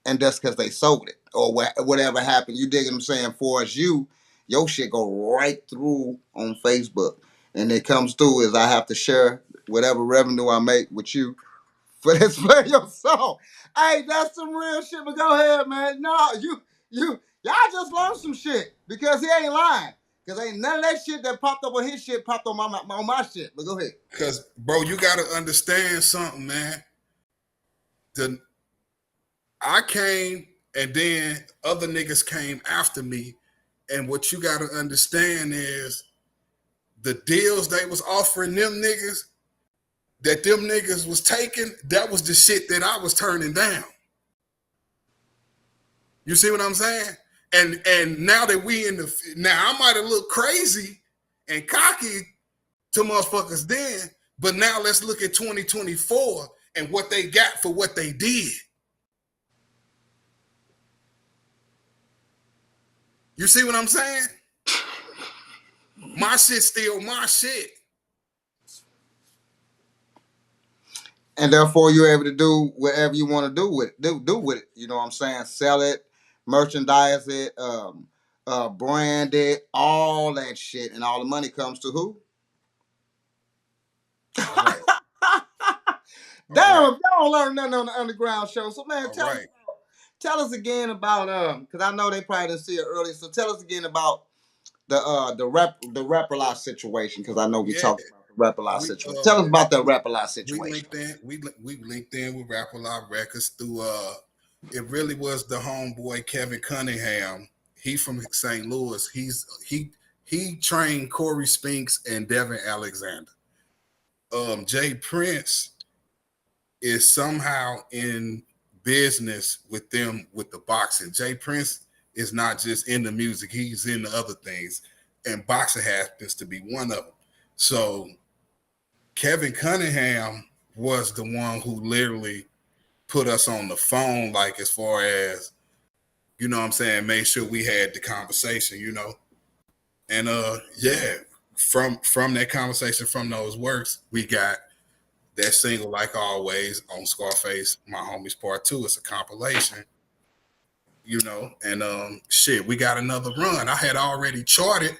And that's because they sold it or whatever happened. You dig what I'm saying? For us, your shit go right through on Facebook. And it comes through is I have to share whatever revenue I make with you for this play your song. Hey, that's some real shit, but go ahead, man. No, y'all just learned some shit because he ain't lying. Because ain't none of that shit that popped up on his shit popped on my shit. But go ahead. Because, bro, you got to understand something, man. I came and then other niggas came after me. And what you got to understand is the deals they was offering them niggas, that them niggas was taking, that was the shit that I was turning down. You see what I'm saying? And now that we now I might have looked crazy and cocky to motherfuckers then, but now let's look at 2024 and what they got for what they did. You see what I'm saying? My shit's still my shit. And therefore you're able to do whatever you want to do with it. Do with it. You know what I'm saying? Sell it, merchandise it, brand it, all that shit. And all the money comes to who? Right. Damn, right. y'all don't learn nothing on the Underground Show. So man, All right. tell us again about because I know they probably didn't see it earlier. So tell us again about the rapper lot situation, because I know we Yeah, talked about the rapper lot we situation. Tell us about that rapper lot we situation. linked in. We linked in with Rap a Lot Records through. It really was the homeboy Kevin Cunningham. He from St. Louis. He trained Corey Spinks and Devin Alexander. Jay Prince is somehow in business with them with the boxing. Jay Prince is not just in the music; he's in the other things, and boxing happens to be one of them. So Kevin Cunningham was the one who literally put us on the phone, like as far as, you know what I'm saying, made sure we had the conversation, you know. And yeah, from that conversation, from those works, we got that single Like Always on Scarface, My Homies Part 2. It's a compilation, you know, and shit, we got another run. I had already charted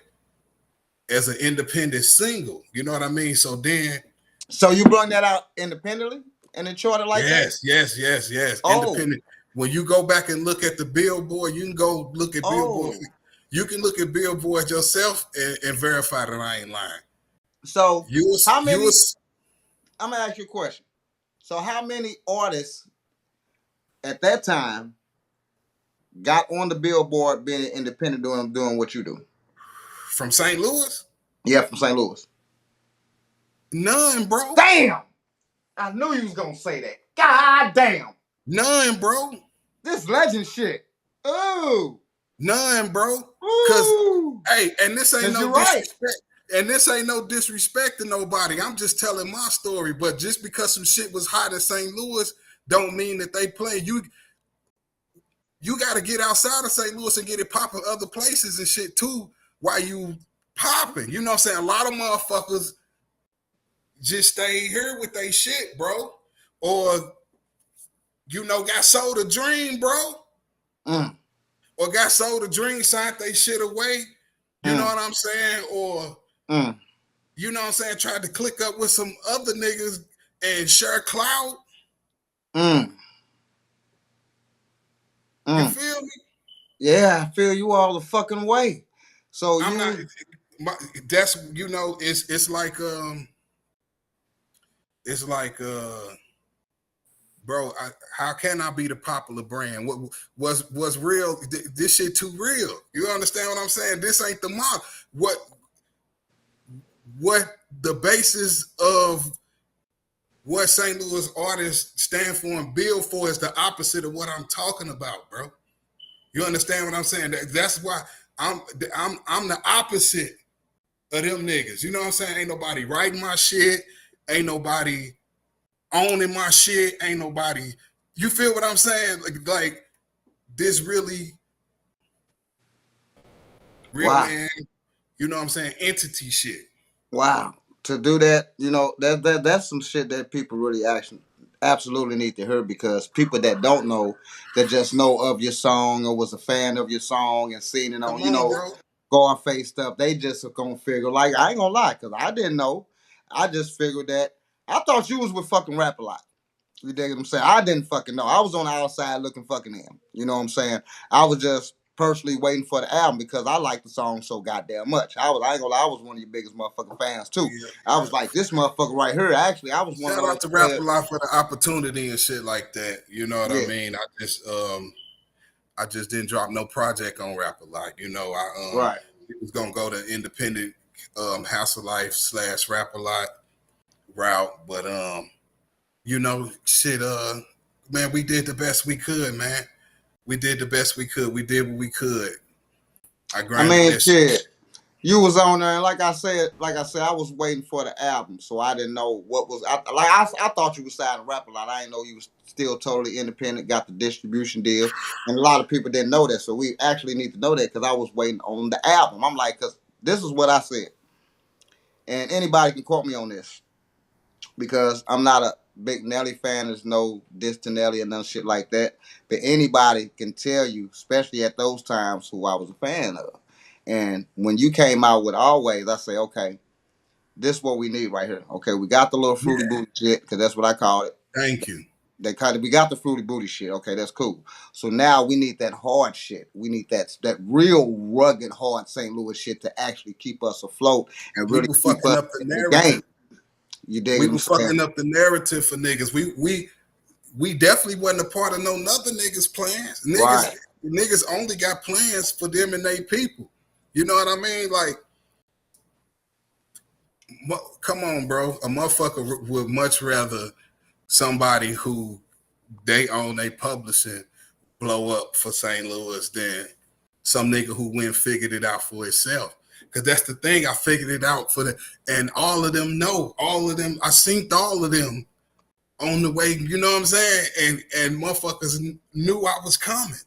as an independent single, you know what I mean? So then So you brought that out independently and then charted like that? yes. Oh, Independent. When you go back and look at the Billboard, you can go look at Billboard. oh. You can look at Billboard yourself and verify that I ain't lying. So how You many? was I'm gonna ask you a question. So how many artists at that time got on the Billboard being independent doing what you do? from St. Louis? Yeah, from St. Louis. None, bro. Damn! I knew you was gonna say that. God damn! None, bro. This legend shit. Ooh. None, bro. Cause Ooh. hey, and this ain't 'Cause no you're right. disrespect. And this ain't no disrespect to nobody. I'm just telling my story. But just because some shit was hot in St. Louis, don't mean that they play. You got to get outside of St. Louis and get it popping other places and shit too while you popping. You know what I'm saying? A lot of motherfuckers just stay here with they shit, bro. Or, you know, got sold a dream, bro. Mm. Or got sold a dream, signed they shit away. You know what I'm saying? Or, you know what I'm saying? Tried to click up with some other niggas and share clout. You feel me? Yeah, I feel you all the fucking way. So I'm not. That's, you know, it's like bro, how can I be the popular brand? What was real? This shit too real. You understand what I'm saying? This ain't the model. What the basis of what St. Louis artists stand for and build for is the opposite of what I'm talking about, bro. You understand what I'm saying? That's why I'm the opposite of them niggas. You know what I'm saying? Ain't nobody writing my shit. Ain't nobody owning my shit. Ain't nobody. You feel what I'm saying? Like this really real wow. man. You know what I'm saying? Entity shit. Wow. To do that, you know, that's some shit that people really actually absolutely need to hear, because people that don't know, that just know of your song or was a fan of your song and seen it on, Come you on, know, bro. go on face stuff, they just are gonna figure, like, I ain't gonna lie, because I didn't know. I just figured that I thought you was with fucking Rap a Lot. You dig what I'm saying? I didn't fucking know. I was on the outside looking fucking in. You know what I'm saying? I was just personally waiting for the album because I like the song so goddamn much. I ain't gonna lie, I was one of your biggest motherfucking fans too. Yeah. I was like, this motherfucker right here. Actually, I was one of Shout those out to Rap a players. Lot for the opportunity and shit like that. You know what I Yeah, mean? I just didn't drop no project on Rap a Lot. You know, I right. was gonna go to independent House of Life / Rap a Lot route, but you know, shit, man, we did the best we could, man. We did the best we could. We did what we could. I I grinded mean, that shit. shit. You was on there, and like I said, I was waiting for the album, so I didn't know what was. I thought you was signing Rap a Lot. I didn't know you was still totally independent, got the distribution deal, and a lot of people didn't know that. So we actually need to know that, because I was waiting on the album. I'm like, because this is what I said, and anybody can quote me on this, because I'm not a big Nelly fan. There's no diss to Nelly and none shit like that. But anybody can tell you, especially at those times, who I was a fan of. And when you came out with Always, I say, okay, this is what we need right here. Okay, we got the little fruity Yeah. booty shit, because that's what I call it. Thank you. We got the fruity booty shit. Okay, that's cool. So now we need that hard shit. We need that real rugged hard St. Louis shit to actually keep us afloat and We really were keep fucking us up the in the narrative. game. You dig We what were I'm saying? fucking up the narrative for niggas. We definitely wasn't a part of no other niggas' plans. Right. Niggas only got plans for them and they people. You know what I mean? Like, come on, bro. A motherfucker would much rather somebody who they own they publishing blow up for St. Louis than some nigga who went and figured it out for himself. Because that's the thing. I figured it out for and all of them know. All of them, I synced all of them on the way, you know what I'm saying? And motherfuckers knew I was coming.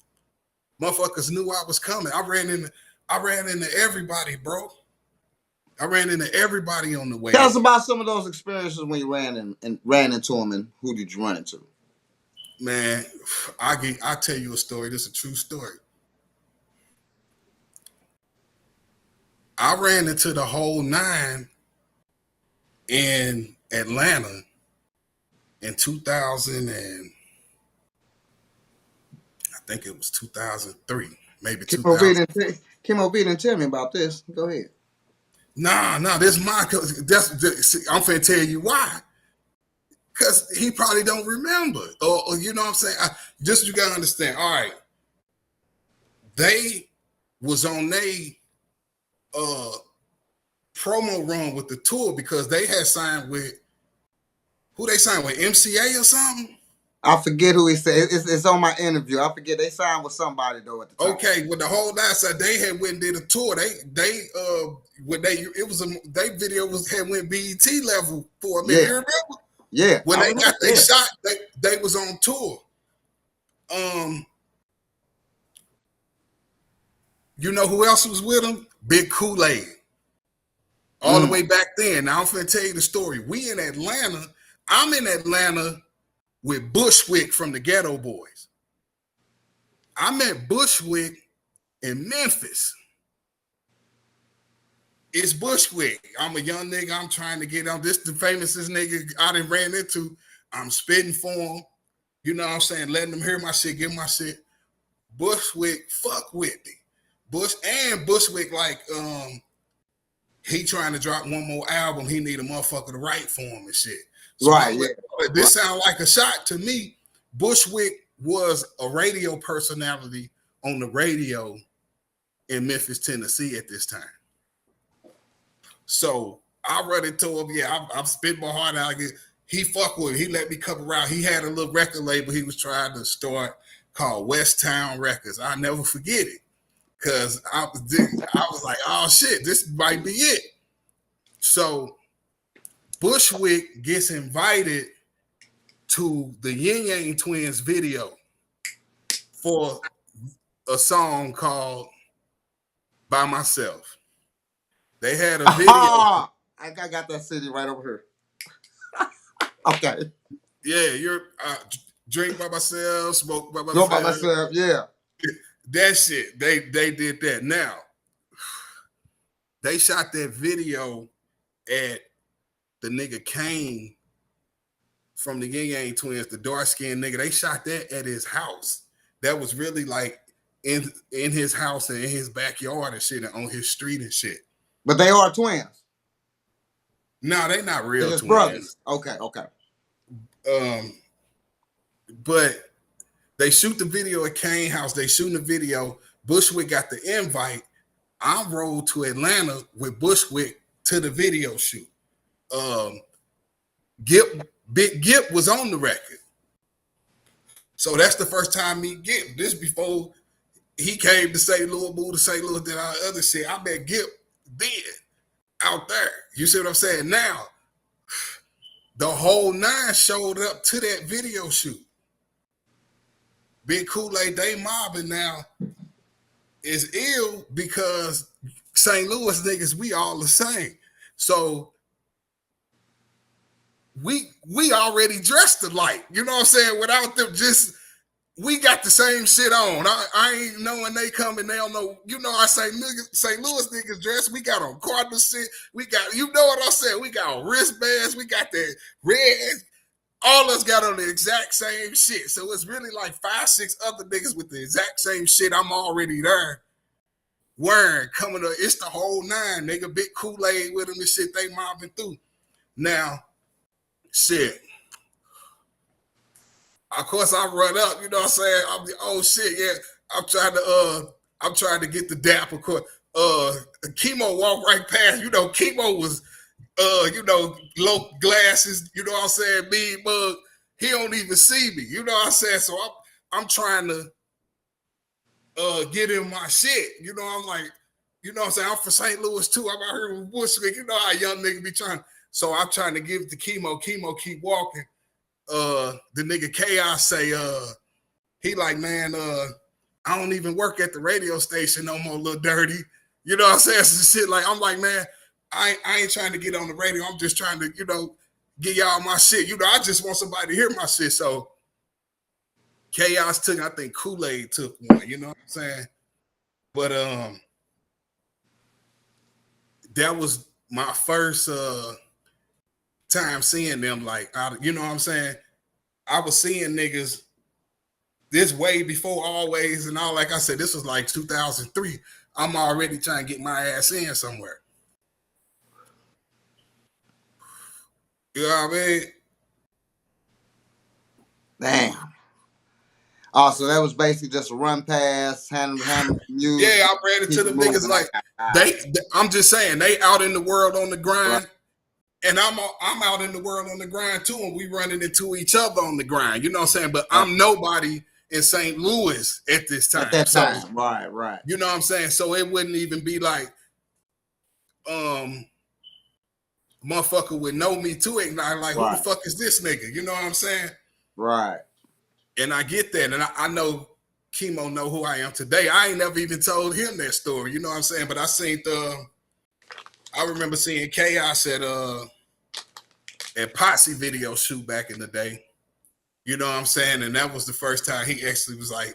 Motherfuckers knew I was coming. I ran into everybody, bro. I ran into everybody on the way. Tell us about some of those experiences when you ran into them, and who did you run into? Man, I'll tell you a story. This is a true story. I ran into the whole 9 in Atlanta in 2000 and I think it was 2003, maybe 2000. Kim O.B. didn't tell me about this. Go ahead. Nah, this my, I'm finna tell you why. Because he probably don't remember. Or you know what I'm saying? You gotta understand. All right. They was on promo run with the tour because they had signed with, who they signed with, MCA or something? I forget who he said. It's on my interview. I forget they signed with somebody though at the time. Okay, with the whole 9 side, they had went and did a tour. They video had went BET level for a minute. You remember? Yeah. When they got their shot, they was on tour. You know who else was with them? Big Kool-Aid. All the way back then. Now I'm finna tell you the story. We in Atlanta. I'm in Atlanta with Bushwick from the Ghetto Boys. I met Bushwick in Memphis. It's Bushwick. I'm a young nigga. I'm trying to get on. This the famousest nigga I done ran into. I'm spitting for him. You know what I'm saying? Letting them hear my shit, get my shit. Bushwick fuck with me. Bushwick like, he trying to drop one more album. He need a motherfucker to write for him and shit. So right. This sound like a shot to me. Bushwick was a radio personality on the radio in Memphis, Tennessee at this time. So I run into him. Yeah, I'm spitting my heart out. He fuck with me. He let me come around. He had a little record label he was trying to start called West Town Records. I'll never forget it. Because I was like, oh shit, this might be it. So Bushwick gets invited to the Yin Yang Twins video for a song called By Myself. They had a video. I got that city right over here. Okay. Yeah, you're drink by myself, smoke by myself. Smoke by myself, yeah. That shit, they did that. Now, they shot that video at the nigga Kane from the Yin Yang Twins, the dark-skinned nigga. They shot that at his house. That was really like in his house and in his backyard and shit and on his street and shit. But they are twins. No, they not real twins. Brothers. Okay. But they shoot the video at Kane house. They shooting the video. Bushwick got the invite. I rode to Atlanta with Bushwick to the video shoot. Big Gip was on the record. So that's the first time me Gip. This before he came to St. Louis, moved to St. Louis, did all the other shit. I met Gip then out there. You see what I'm saying? Now, the whole 9 showed up to that video shoot. Big Kool-Aid, they mobbing now is ill because St. Louis niggas, we all the same. So we already dressed alike. You know what I'm saying? Without them we got the same shit on. I ain't knowing they coming. They don't know. You know, I say St. Louis niggas dressed. We got on Cardinal shit. We got, you know what I'm saying? We got on wristbands. We got that red all us got on the exact same shit. So it's really like 5, 6 other niggas with the exact same shit. I'm already there. Wearing, coming up, it's the whole 9, nigga. Big Kool-Aid with them and shit they mobbing through. Now, shit. Of course I run up, you know what I'm saying? I'm the oh shit, yeah. I'm trying to get the dap, of course. Chemo walked right past, you know, Chemo was low glasses, you know what I'm saying, mean mug. He don't even see me, you know what I'm saying? So I'm trying to get in my shit. You know, I'm like, you know what I'm saying? I'm from St. Louis too. I'm out here with Bushwick. You know how young nigga be trying. So I'm trying to give it to Chemo. Chemo keep walking. The nigga Chaos say, he like, man, I don't even work at the radio station no more, Little Dirty. You know what I'm saying? Some shit like, I'm like, man, I ain't trying to get on the radio. I'm just trying to, you know, get y'all my shit. You know, I just want somebody to hear my shit. So Chaos took, I think Kool-Aid took one, you know what I'm saying? But that was my first time seeing them, like, you know what I'm saying? I was seeing niggas this way before Always and all. Like I said, this was like 2003. I'm already trying to get my ass in somewhere. You know what I mean? Damn. Oh, so that was basically just a run past, hand music. Yeah, I ran into them niggas like I'm just saying, they out in the world on the grind, right. And I'm out in the world on the grind too, and we running into each other on the grind. You know what I'm saying? But I'm nobody in St. Louis at this time. At that time, right. You know what I'm saying? So it wouldn't even be like, motherfucker would know me too. Like, right. Who the fuck is this nigga? You know what I'm saying? Right. And I get that, and I know Chemo know who I am today. I ain't never even told him that story. You know what I'm saying? But I remember seeing Chaos at Posse video shoot back in the day. You know what I'm saying? And that was the first time he actually was like,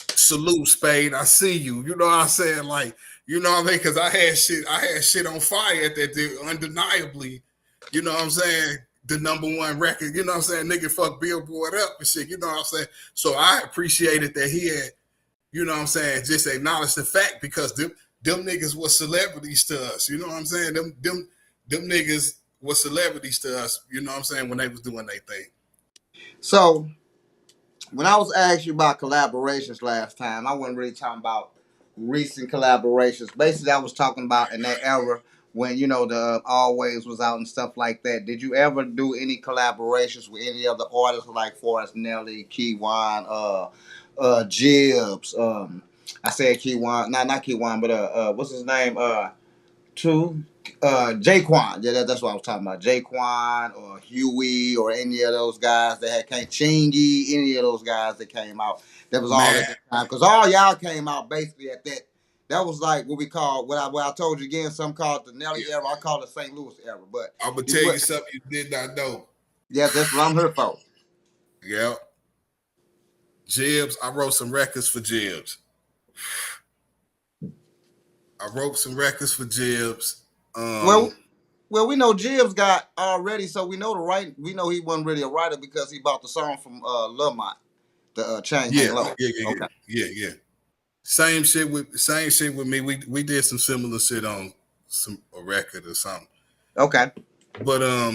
salute, Spaide, I see you. You know what I'm saying? Like, you know what I mean? Because I had shit on fire at that day, undeniably. You know what I'm saying? The #1 record, you know what I'm saying? Nigga fuck Billboard up and shit, you know what I'm saying? So I appreciated that he had, you know what I'm saying, just acknowledge the fact, because them niggas were celebrities to us, you know what I'm saying? Them niggas were celebrities to us, you know what I'm saying, when they was doing their thing. So when I was asked you about collaborations last time, I wasn't really talking about recent collaborations. Basically, I was talking about in that era when, you know, the Always was out and stuff like that. Did you ever do any collaborations with any other artists, like Forrest Nelly, Keywan, Jibbs? I said Keywan, not Keywan, but what's his name? Jaquan. Yeah, that's what I was talking about. Jaquan or Huey or any of those guys that had came, Chingy, any of those guys that came out. That was all at that time. Because all y'all came out basically at that. That was like what we call, what I told you again, some call it the Nelly era. I call it the St. Louis era. But I'm going to tell you something you did not know. Yeah, that's what I'm here for. Yeah. Jibbs, I wrote some records for Jibbs. Well, we know Jibbs got already, so we know we know he wasn't really a writer because he bought the song from Lamont, the Chain Hang Low. Yeah. Same shit with me. We did some similar shit on a record or something. Okay. But I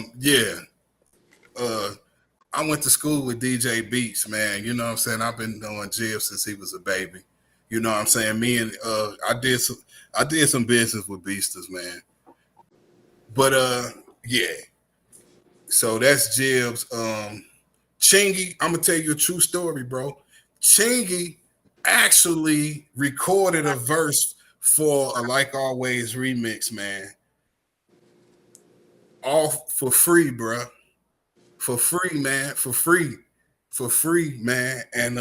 went to school with DJ Beats, man. You know what I'm saying? I've been knowing Jibbs since he was a baby. You know what I'm saying? Me and I did some business with Beasters, man. But yeah. So that's Jibbs. Chingy, I'm gonna tell you a true story, bro. Chingy actually recorded a verse for a Like Always remix, man. All for free, bro. For free, man. For free, man. And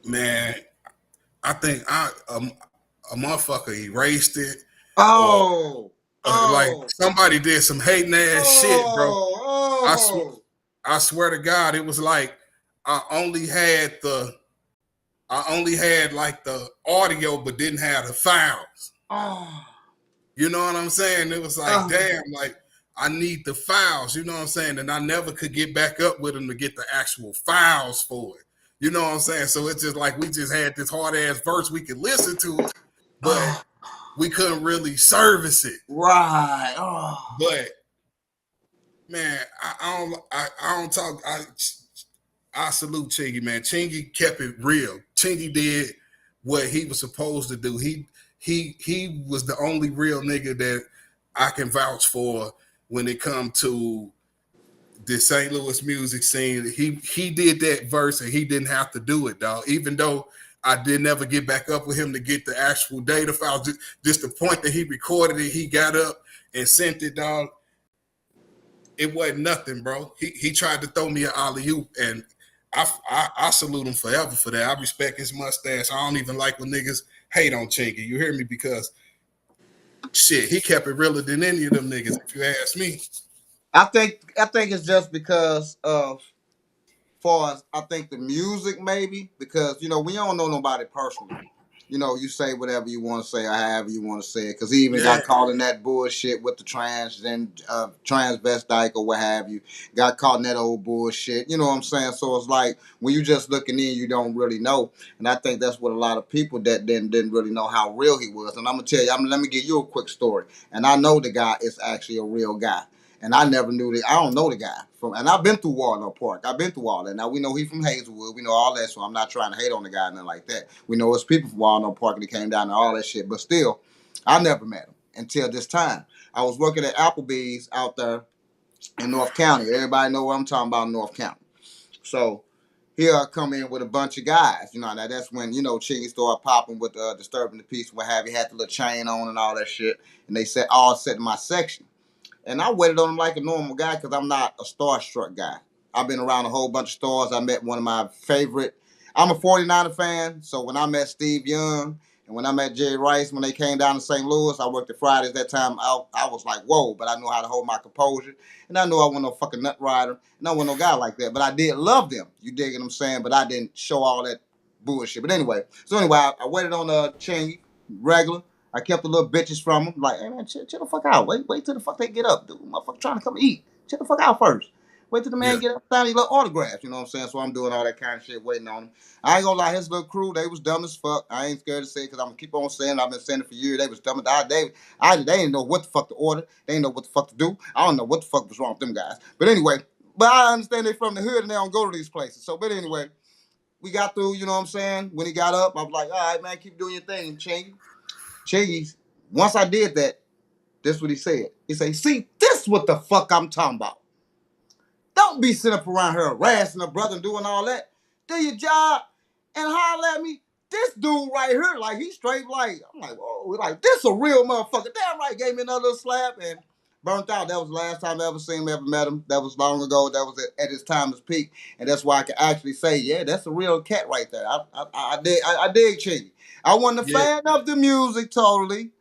man, I think a motherfucker erased it. Like somebody did some hating ass shit, bro. I swear to God, it was like I only had like the audio but didn't have the files. You know what I'm saying? It was like, damn, like I need the files, you know what I'm saying? And I never could get back up with him to get the actual files for it. You know what I'm saying? So it's just like we just had this hard ass verse we could listen to, but we couldn't really service it. Right. But man, I don't talk. I salute Chingy, man. Chingy kept it real. Chingy did what he was supposed to do. He was the only real nigga that I can vouch for when it come to the St. Louis music scene. He did that verse and he didn't have to do it, dog. Even though I did never get back up with him to get the actual data file, just the point that he recorded it, he got up and sent it, dog. It wasn't nothing, bro. He tried to throw me an alley-oop, and I salute him forever for that. I respect his mustache. I don't even like when niggas hate on Chingy. You hear me? Because shit, he kept it realer than any of them niggas, if you ask me. I think it's just because of, far as I think the music maybe, because we don't know nobody personally. You say whatever you want to say or however you want to say it. Because he even got caught in that bullshit with the transvestite or what have you. Got caught in that old bullshit. You know what I'm saying? So it's like when you just looking in, you don't really know. And I think that's what a lot of people that didn't really know how real he was. And I'm gonna tell you, let me give you a quick story. And I know the guy is actually a real guy. And I never knew that. I don't know the guy and I've been through Walnut Park. I've been through all that. Now we know he's from Hazelwood. We know all that, so I'm not trying to hate on the guy, nothing like that. We know it's people from Walnut Park and he came down and all that shit. But still, I never met him until this time. I was working at R.I.P.P.E.R out there in North County. Everybody know what I'm talking about in North County. So here I come in with a bunch of guys. Now that's when, Chingy started popping with Disturbing the Peace, what have you, had the little chain on and all that shit. And they all sat in my section. And I waited on him like a normal guy because I'm not a starstruck guy. I've been around a whole bunch of stars. I met one of my favorite. I'm a 49er fan, so when I met Steve Young and when I met Jerry Rice, when they came down to St. Louis, I worked at Fridays that time. I was like, whoa, but I knew how to hold my composure. And I knew I wasn't no fucking nut rider. And I wasn't no guy like that. But I did love them. You dig what I'm saying? But I didn't show all that bullshit. But anyway, I waited on Chingy, regular. I kept the little bitches from them. Like, hey man, chill the fuck out. Wait till the fuck they get up. Dude, motherfucker trying to come eat. Chill the fuck out first. Wait till the man get up, sign his little autographs. You know what I'm saying? So I'm doing all that kind of shit, waiting on him. I ain't gonna lie, his little crew, they was dumb as fuck. I ain't scared to say it because I'm gonna keep on saying it. I've been saying it for years. They was dumb. They didn't know what the fuck to order. They didn't know what the fuck to do. I don't know what the fuck was wrong with them guys. But anyway, I understand they from the hood and they don't go to these places. So, but anyway, we got through, you know what I'm saying? When he got up, I was like, all right, man, keep doing your thing, Chingy. Chingy, once I did that, this is what he said. He said, see, this what the fuck I'm talking about. Don't be sitting up around here harassing a brother and doing all that. Do your job and holler at me. This dude right here, like, he's straight like, I'm like, whoa, like, this a real motherfucker. Damn right, gave me another little slap and burnt out. That was the last time I ever seen him, ever met him. That was long ago. That was at his time of peak. And that's why I can actually say, yeah, that's a real cat right there. I dig Chingy. I wasn't a fan of the music totally.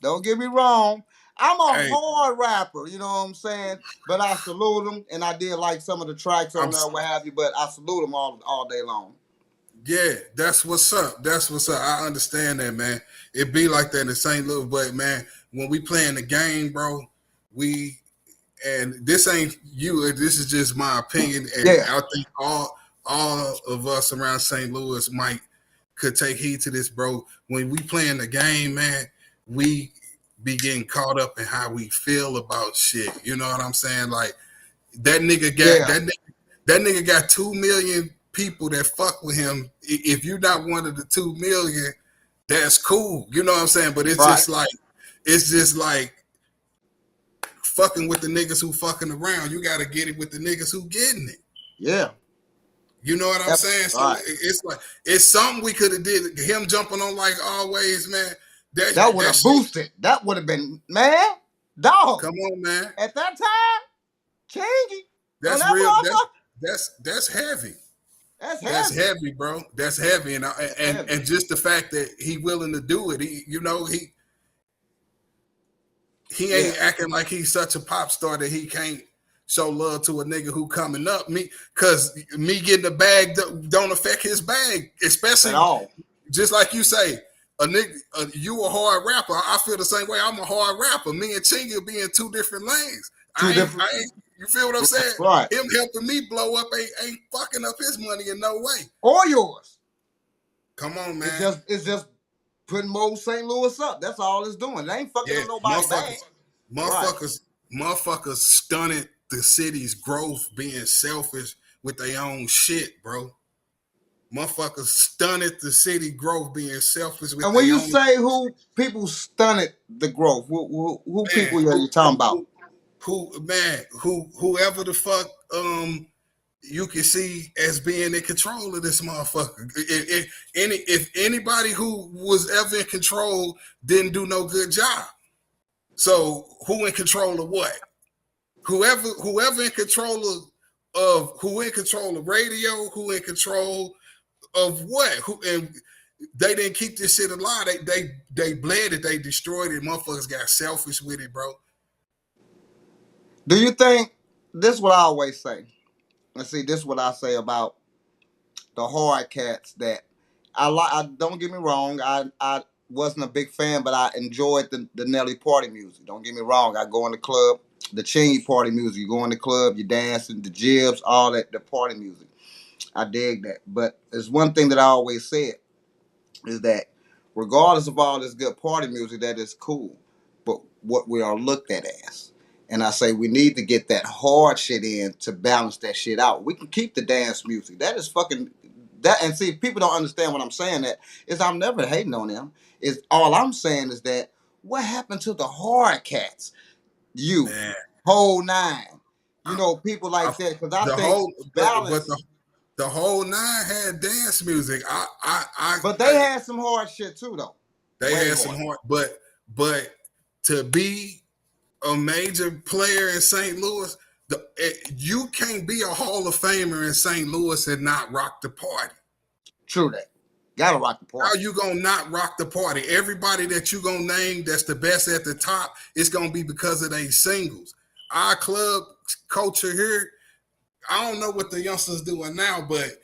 Don't get me wrong. I'm a hard rapper, you know what I'm saying? But I salute him, and I did like some of the tracks on there, what have you, but I salute him all day long. Yeah, that's what's up. That's what's up. I understand that, man. It be like that in St. Louis, but, man, when we playing the game, bro, and this ain't you, this is just my opinion, and I think all of us around St. Louis could take heed to this, bro. When we playing the game, man, we be getting caught up in how we feel about shit. You know what I'm saying? Like that nigga got 2 million people that fuck with him. If you're not one of the 2 million, that's cool. You know what I'm saying? But it's just like fucking with the niggas who fucking around. You gotta get it with the niggas who getting it. Yeah. You know what I'm saying? So it's like it's something we could have did. Him jumping on like always, man. That would have boosted. That would have been, man, dog. Come on, man. At that time, Chingy. That's real. That's heavy. That's heavy, bro. That's heavy, and just the fact that he willing to do it. He ain't acting like he's such a pop star that he can't show love to a nigga who coming up. Cause me getting the bag don't affect his bag, especially at all. Just like you say. A nigga, you a hard rapper. I feel the same way. I'm a hard rapper. Me and Chingy will be in 2 different lanes. I ain't. You feel what I'm saying? Right. Him helping me blow up ain't fucking up his money in no way. Or yours. Come on, man. It's just putting more St. Louis up. That's all it's doing. It ain't fucking up nobody bag. Motherfuckers stunted the city's growth being selfish with their own shit, bro. Motherfuckers stunted the city growth being selfish with And when their you own. say who people stunted the growth, who people are you talking about? Whoever the fuck you can see as being in control of this motherfucker. If anybody who was ever in control didn't do no good job. So who in control of what? Whoever in control of who in control of radio, who in control of what? Who, and they didn't keep this shit alive. They bled it, they destroyed it. Motherfuckers got selfish with it, bro. Do you think this is what I always say? Let's see, this is what I say about the hard cats that I don't get me wrong, I wasn't a big fan, but I enjoyed the Nelly party music. Don't get me wrong. I go in the club, the Cheney party music. You go in the club, you dancing, the jibs, all that, the party music. I dig that. But there's one thing that I always said is that regardless of all this good party music, that is cool. But what we are looked at as. And I say we need to get that hard shit in to balance that shit out. We can keep the dance music. That is fucking that. And see, people don't understand what I'm saying. That is, I'm never hating on them. Is all I'm saying is that what happened to the hard cats? You, Man. whole nine. You know, people like that. Because I think balance. But the whole nine had dance music. But they had some hard shit too, though. They had some hard, but to be a major player in St. Louis, you can't be a Hall of Famer in St. Louis and not rock the party. True that. Gotta rock the party. How you gonna not rock the party? Everybody that you gonna name that's the best at the top, it's gonna be because of their singles. Our club culture here, I don't know what the youngsters doing now, but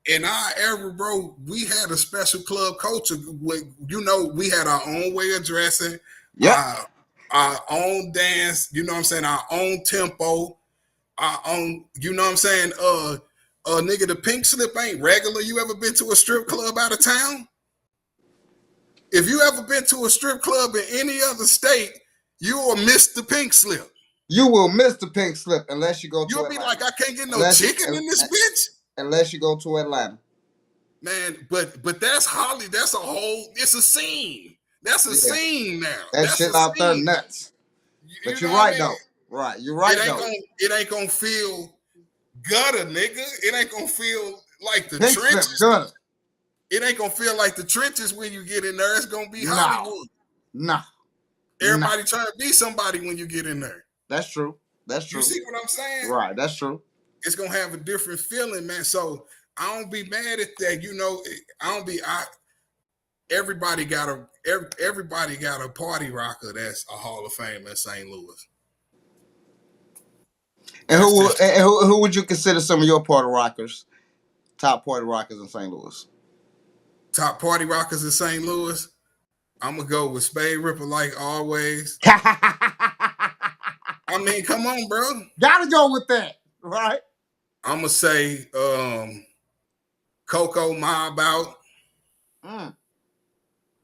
in our era, bro, we had a special club culture. We had our own way of dressing. Yeah. Our own dance, you know what I'm saying? Our own tempo, our own, you know what I'm saying? Nigga, the pink slip ain't regular. You ever been to a strip club out of town? If you ever been to a strip club in any other state, you will miss the pink slip. You will miss the pink slip unless you go to You'll Atlanta. Be like, I can't get no chicken in this bitch. Unless you go to Atlanta. Man, but that's Holly. That's a whole, it's a scene. That's a scene now. That shit out there nuts. But you're right, though. Right, you're right, though. It ain't gonna feel gutter, nigga. It ain't gonna feel like the pink trenches. Gutter. It ain't gonna feel like the trenches when you get in there. It's gonna be Hollywood. No. Everybody trying to be somebody when you get in there. That's true. That's true. You see what I'm saying? Right, that's true. It's gonna have a different feeling, man. So I don't be mad at that. You know, everybody got a party rocker that's a Hall of Fame in St. Louis. And who would you consider some of your party rockers? Top party rockers in St. Louis. Top party rockers in St. Louis. I'm gonna go with Spaide Ripper like always. I mean, come on, bro. Gotta go with that, right? I'm gonna say Coco Mob out. I'm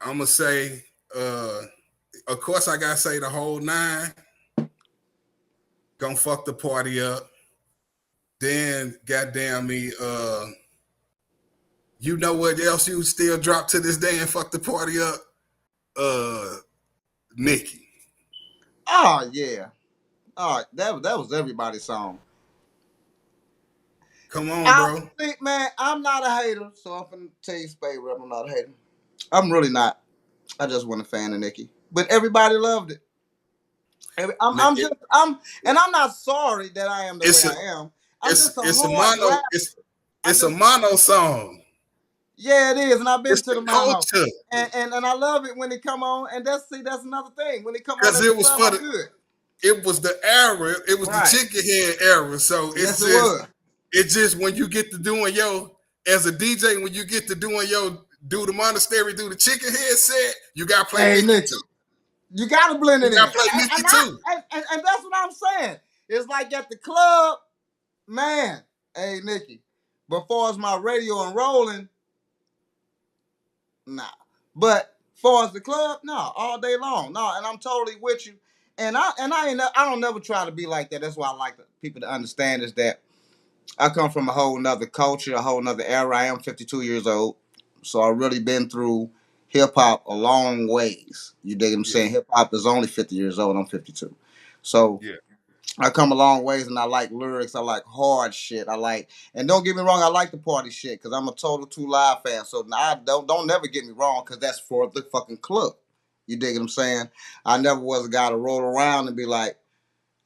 gonna say, of course, I gotta say the whole nine. Gonna fuck the party up. Then, goddamn me, you know what else you still drop to this day and fuck the party up? Nicki. Oh yeah. All right, that was everybody's song. Come on, bro. Man, I'm not a hater, so I'm gonna tell you, Spaide Rip, I'm not a hater. I'm really not. I just wasn't a fan of Nicki, but everybody loved it. I'm not sorry that I am the way I am. It's a mono song. Yeah, it is, and I've been it's to the mono, and I love it when it come on. And that's another thing when it come on. Because it was for the, it was the era, it was the chicken head era. So it's just when you get to doing as a DJ, when you get to doing do the monastery, do the chicken head set, you gotta play Nicki too. You gotta blend it in. You gotta play Nicki too. And that's what I'm saying. It's like at the club, man. Hey, Nikki, before as my radio and rolling, nah. But far as the club, no, all day long, no. And I'm totally with you. And I don't never try to be like that. That's why I like people to understand is that I come from a whole nother culture, a whole nother era. I am 52 years old, so I've really been through hip hop a long ways. You dig what I'm saying? Hip hop is only 50 years old. I'm 52, so Yeah. I come a long ways, and I like lyrics. I like hard shit. I like, and don't get me wrong, I like the party shit because I'm a total 2 Live fan. So now I don't never get me wrong because that's for the fucking club. You dig what I'm saying? I never was a guy to roll around and be like,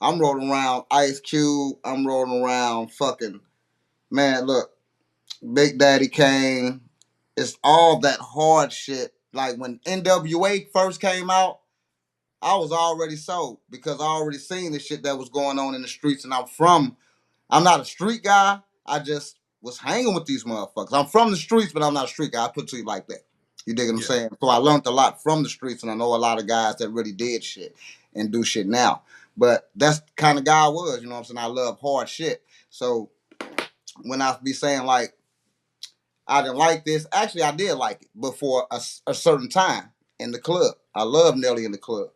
I'm rolling around Ice Cube. I'm rolling around fucking man. Look, Big Daddy Kane. It's all that hard shit. Like when NWA first came out, I was already sold because I already seen the shit that was going on in the streets, and I'm not a street guy. I just was hanging with these motherfuckers. I'm from the streets, but I'm not a street guy. I put it to you like that. You dig what I'm saying? So I learned a lot from the streets, and I know a lot of guys that really did shit and do shit now. But that's the kind of guy I was, you know what I'm saying? I love hard shit. So when I be saying like, I didn't like this, actually I did like it, but for a certain time in the club. I love Nelly in the club.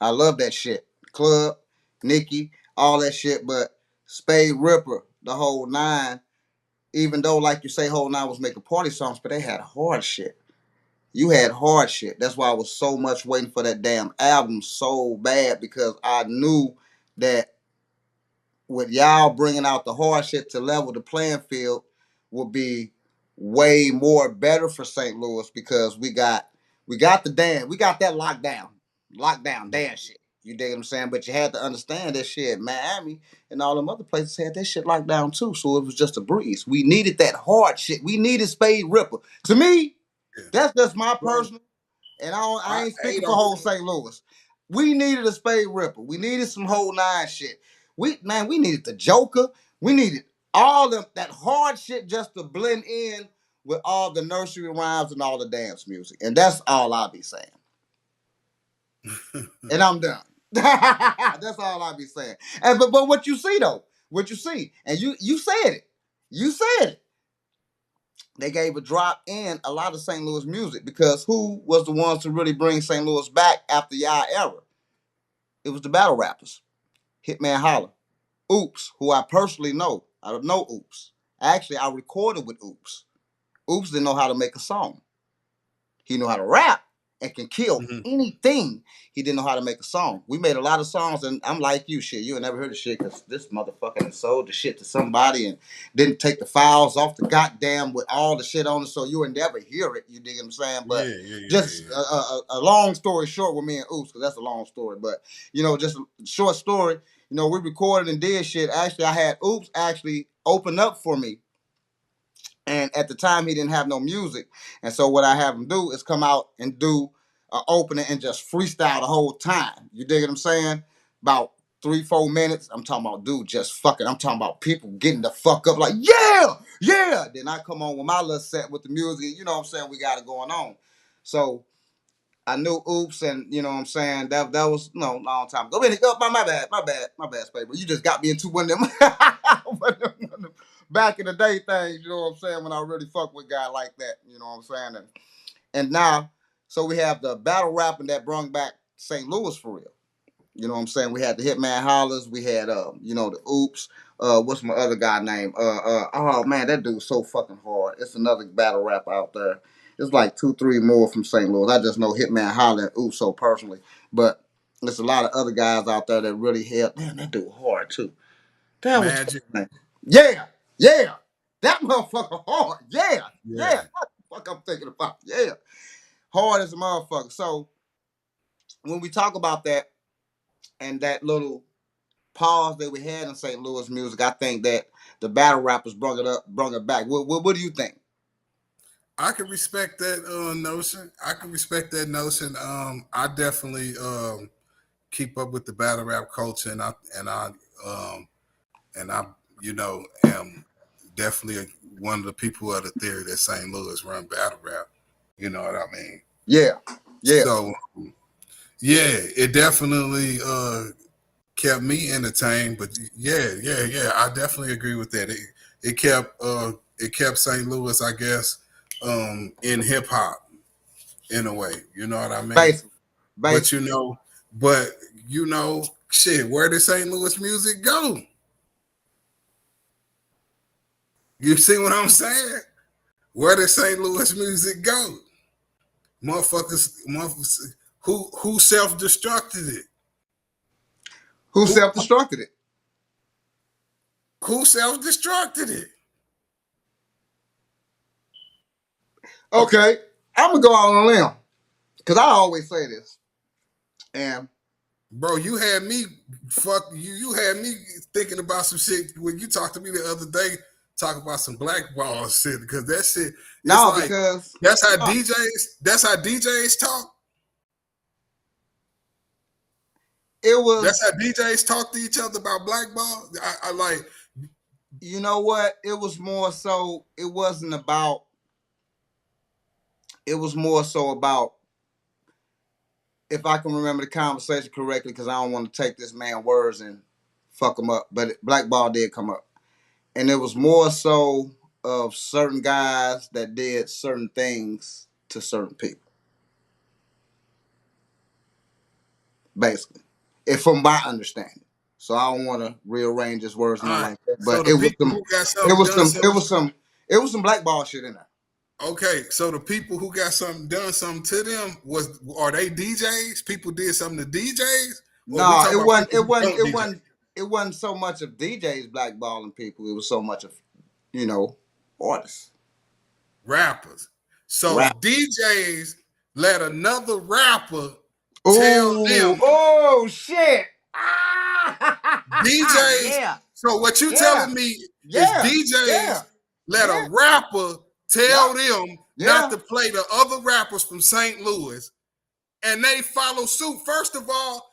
I love that shit. Club, Nicki, all that shit, but Spaide, Ripper, the whole nine, even though, like you say, whole nine was making party songs, but they had hard shit. You had hard shit. That's why I was so much waiting for that damn album so bad because I knew that with y'all bringing out the hard shit to level the playing field would be way more better for St. Louis because we got the dance, we got that lockdown dance shit. You dig what I'm saying? But you had to understand that shit. Miami and all them other places had that shit locked down too, so it was just a breeze. We needed that hard shit. We needed Spaide Ripper. To me, that's just my personal. And I ain't speaking for whole St. Louis. We needed a Spaide Ripper. We needed some whole nine shit. We needed the Joker. We needed all that hard shit just to blend in with all the nursery rhymes and all the dance music. And that's all I'll be saying. And I'm done. That's all I'll be saying. And but what you see though, what you see, and you said it. You said it. They gave a drop in a lot of St. Louis music because who was the ones to really bring St. Louis back after y'all era? It was the battle rappers. Hitman Holler. Oops, who I personally know. I don't know Oops. Actually, I recorded with Oops. Oops didn't know how to make a song. He knew how to rap and can kill anything. He didn't know how to make a song. We made a lot of songs, and I'm like you, shit. You ain't never heard of shit because this motherfucker had sold the shit to somebody and didn't take the files off the goddamn with all the shit on it, so you would never hear it. You dig what I'm saying? But a long story short with me and Oops, because that's a long story. But just a short story. We recorded and did shit. Actually, I had Oops actually open up for me. And at the time, he didn't have no music. And so what I have him do is come out and do an opening and just freestyle the whole time. You dig what I'm saying? About 3-4 minutes. I'm talking about, dude, just fucking. I'm talking about people getting the fuck up like, yeah, yeah. Then I come on with my little set with the music. You know what I'm saying? We got it going on. So I knew Oops, and you know what I'm saying? That was long time ago. My bad, Spaide. You just got me into one of them, one of them back in the day things, you know what I'm saying, when I really fuck with a guy like that, you know what I'm saying? And now, so we have the battle rapping that brung back St. Louis for real. You know what I'm saying? We had the Hitman Hollers, we had the Oops. What's my other guy name? Oh man, that dude's so fucking hard. It's another battle rap out there. It's like 2-3 more from St. Louis. I just know Hitman Holler and Oops so personally. But there's a lot of other guys out there that really help. Man, that dude hard too. Damn, what's his name? Yeah, yeah. That motherfucker hard. Yeah, yeah. What the fuck I'm thinking about? Yeah. Hard as a motherfucker. So when we talk about that and that little pause that we had in St. Louis music, I think that the battle rappers brung it back. What do you think? I can respect that notion. I can respect that notion. I definitely keep up with the battle rap culture, and I am definitely one of the people of the theory that St. Louis run battle rap. You know what I mean? Yeah, yeah. So yeah, it definitely kept me entertained. But yeah, I definitely agree with that. It kept St. Louis, I guess, in hip hop in a way. You know what I mean? Basically. But shit, where did St. Louis music go? You see what I'm saying? Where did St. Louis music go? Motherfuckers, who self-destructed it? Who self-destructed it? Who self-destructed it? Okay, I'm gonna go out on a limb because I always say this, and bro, you had me You had me thinking about some shit when you talked to me the other day. Talk about some blackball shit because that shit. no, Like, because that's how DJs talk. It was. That's how DJs talk to each other about blackball. I like. You know what? It was more so. It wasn't about. It was more so about. If I can remember the conversation correctly, because I don't want to take this man's words and fuck him up, but blackball did come up, and it was more so of certain guys that did certain things to certain people. Basically, if from my understanding. So I don't want to rearrange his words and like that. But so it was some blackball shit in there. Okay, so the people who got done something to them are they DJs? People did something to DJs? No, it wasn't so much of DJs blackballing people. It was so much of, artists. Rappers. So DJs let another rapper tell them. Oh shit. DJs. Yeah. So what you telling me is DJs let a rapper tell them not to play the other rappers from St. Louis, and they follow suit. First of all,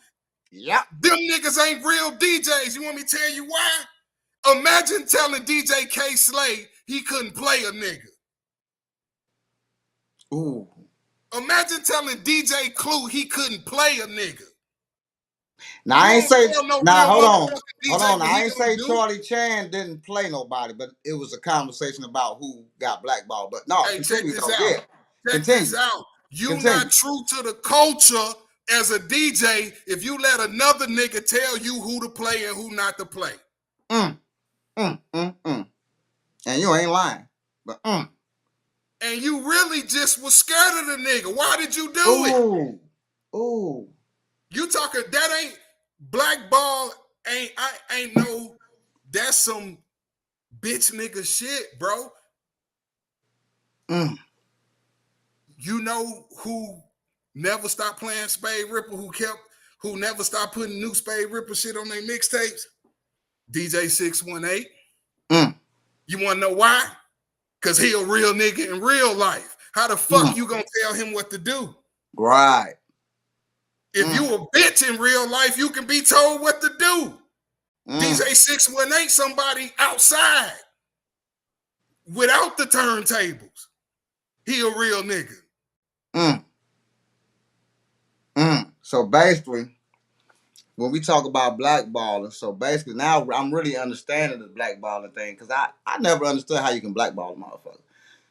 them niggas ain't real DJs. You want me to tell you why? Imagine telling DJ K Slade he couldn't play a nigga. Ooh. Imagine telling DJ Clue he couldn't play a nigga. Now I ain't say hold on. I ain't say Charlie Chan didn't play nobody, but it was a conversation about who got blackballed. But no, check this out. Check this out. You not true to the culture as a DJ if you let another nigga tell you who to play and who not to play. And you ain't lying. But And you really just was scared of the nigga. Why did you do it? Ooh. You talking that ain't blackball ain't no, that's some bitch nigga shit, bro. You know who never stopped playing Spaide who never stopped putting new Spaide shit on their mixtapes? DJ 618. You want to know why? Because he a real nigga in real life. How the fuck you gonna tell him what to do? Right. If you a bitch in real life, you can be told what to do. DJ 618 somebody outside without the turntables. He a real nigga. So basically, when we talk about blackballing, so basically now I'm really understanding the blackballing thing because I never understood how you can blackball a motherfucker.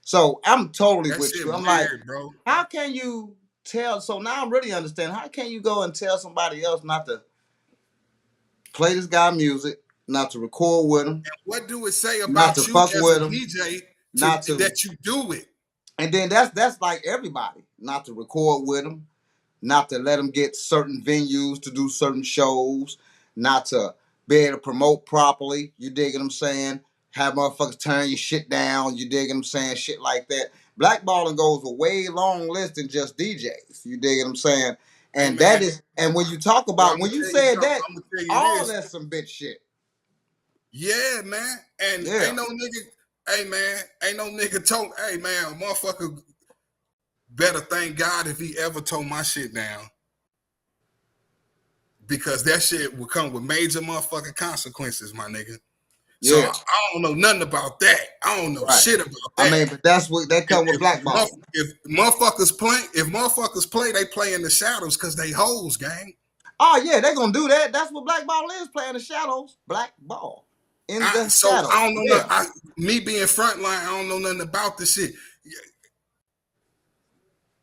So I'm totally with you. I'm weird, like, bro. How can you tell? So now I'm really understanding. How can you go and tell somebody else not to play this guy music, not to record with him? And what do it say about you as a DJ that you do it? And then that's like everybody, not to record with him, not to let them get certain venues to do certain shows, not to be able to promote properly. You dig what I'm saying? Have motherfuckers turn your shit down. You dig what I'm saying? Shit like that. Blackballing goes a way long list than just DJs. You dig what I'm saying? And that is, and when you talk about, when you said that, all that's some bitch shit. Yeah, man. And ain't no nigga told, hey man, a motherfucker better thank God if he ever tore my shit down. Because that shit will come with major motherfucking consequences, my nigga. So I don't know nothing about that. I don't know shit about that. I mean, but that's what that come with blackballing. If motherfuckers play, they play in the shadows because they hoes, gang. Oh yeah, they gonna do that. That's what black ball is, playing the shadows. Black ball in the So shadows. I don't know Yeah. nothing. Me being frontline, I don't know nothing about this shit.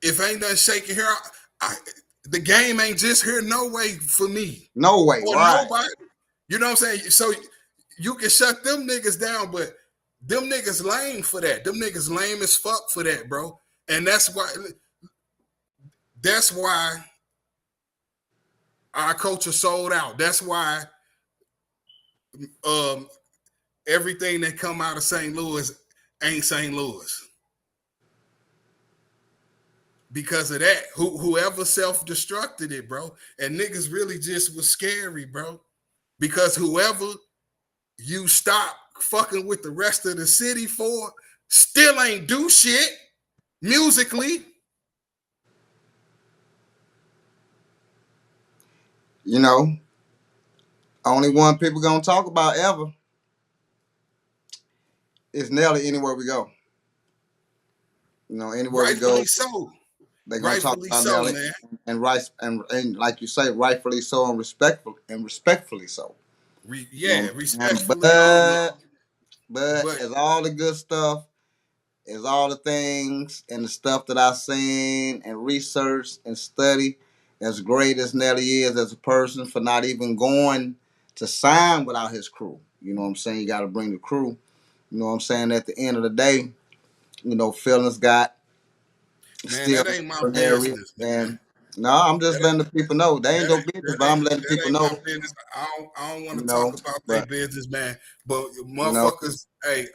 If ain't nothing shaking here, the game ain't just here. No way for me. No way, Or right? nobody. You know what I'm saying? So you can shut them niggas down, but them niggas lame for that. Them niggas lame as fuck for that, bro. And that's why our culture sold out. That's why everything that come out of St. Louis ain't St. Louis. Because of that, whoever self-destructed it, bro, and niggas really just was scary, bro. Because whoever you stop fucking with the rest of the city for still ain't do shit musically. You know, only one people gonna talk about ever is Nelly. Anywhere we go, you know, anywhere we go, Rightfully so. they're gonna talk Rightfully about so, Nelly, man. and right and like you say, rightfully so and respectfully so. You know what I'm saying? Respectfully. I don't know. But But as all the good stuff, as all the things and the stuff that I've seen and researched and studied, as great as Nelly is as a person for not even going to sign without his crew. You know what I'm saying? You got to bring the crew. You know what I'm saying? At the end of the day, you know, feelings got man, still that ain't my area. business, man. And no, I'm just That letting the people know. They ain't that no ain't business, that but ain't I'm letting that people ain't know, my business. I don't want you to talk know, about their but, business, man. But you know, motherfuckers, hey,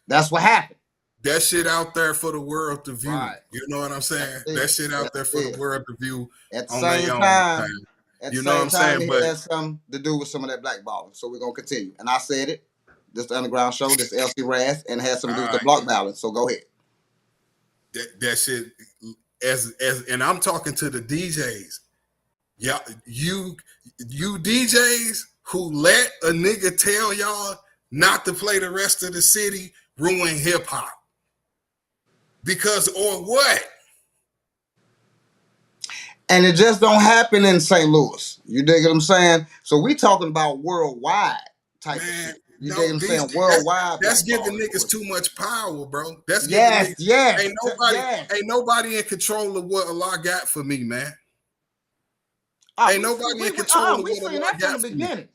that's what happened. that shit out there for the world to view. Right. You know what I'm That's saying? That it. shit out That's there for the it. world to view At the on their same own time, time. At the You know what same I'm time, saying? it But has something to do with some of that blackballing. So we're gonna continue. And I said it. This the Underground Show. This LC Razz, and it has something to do with the all right, block balance. So go ahead. that shit as and I'm talking to the DJs. Yeah, you DJs who let a nigga tell y'all not to play the rest of the city ruin hip hop. Because or what? And it just don't happen in St. Louis. You dig what I'm saying? So we talking about worldwide type of Man, shit. You dig no, what I'm these saying? Worldwide that's giving blackballing niggas bullshit. too much power, bro. That's giving Yes, niggas yes, yes. ain't nobody in control of what Allah got for me, man. Ah, Ain't nobody in control of we what seen Allah that from got the for me. beginning.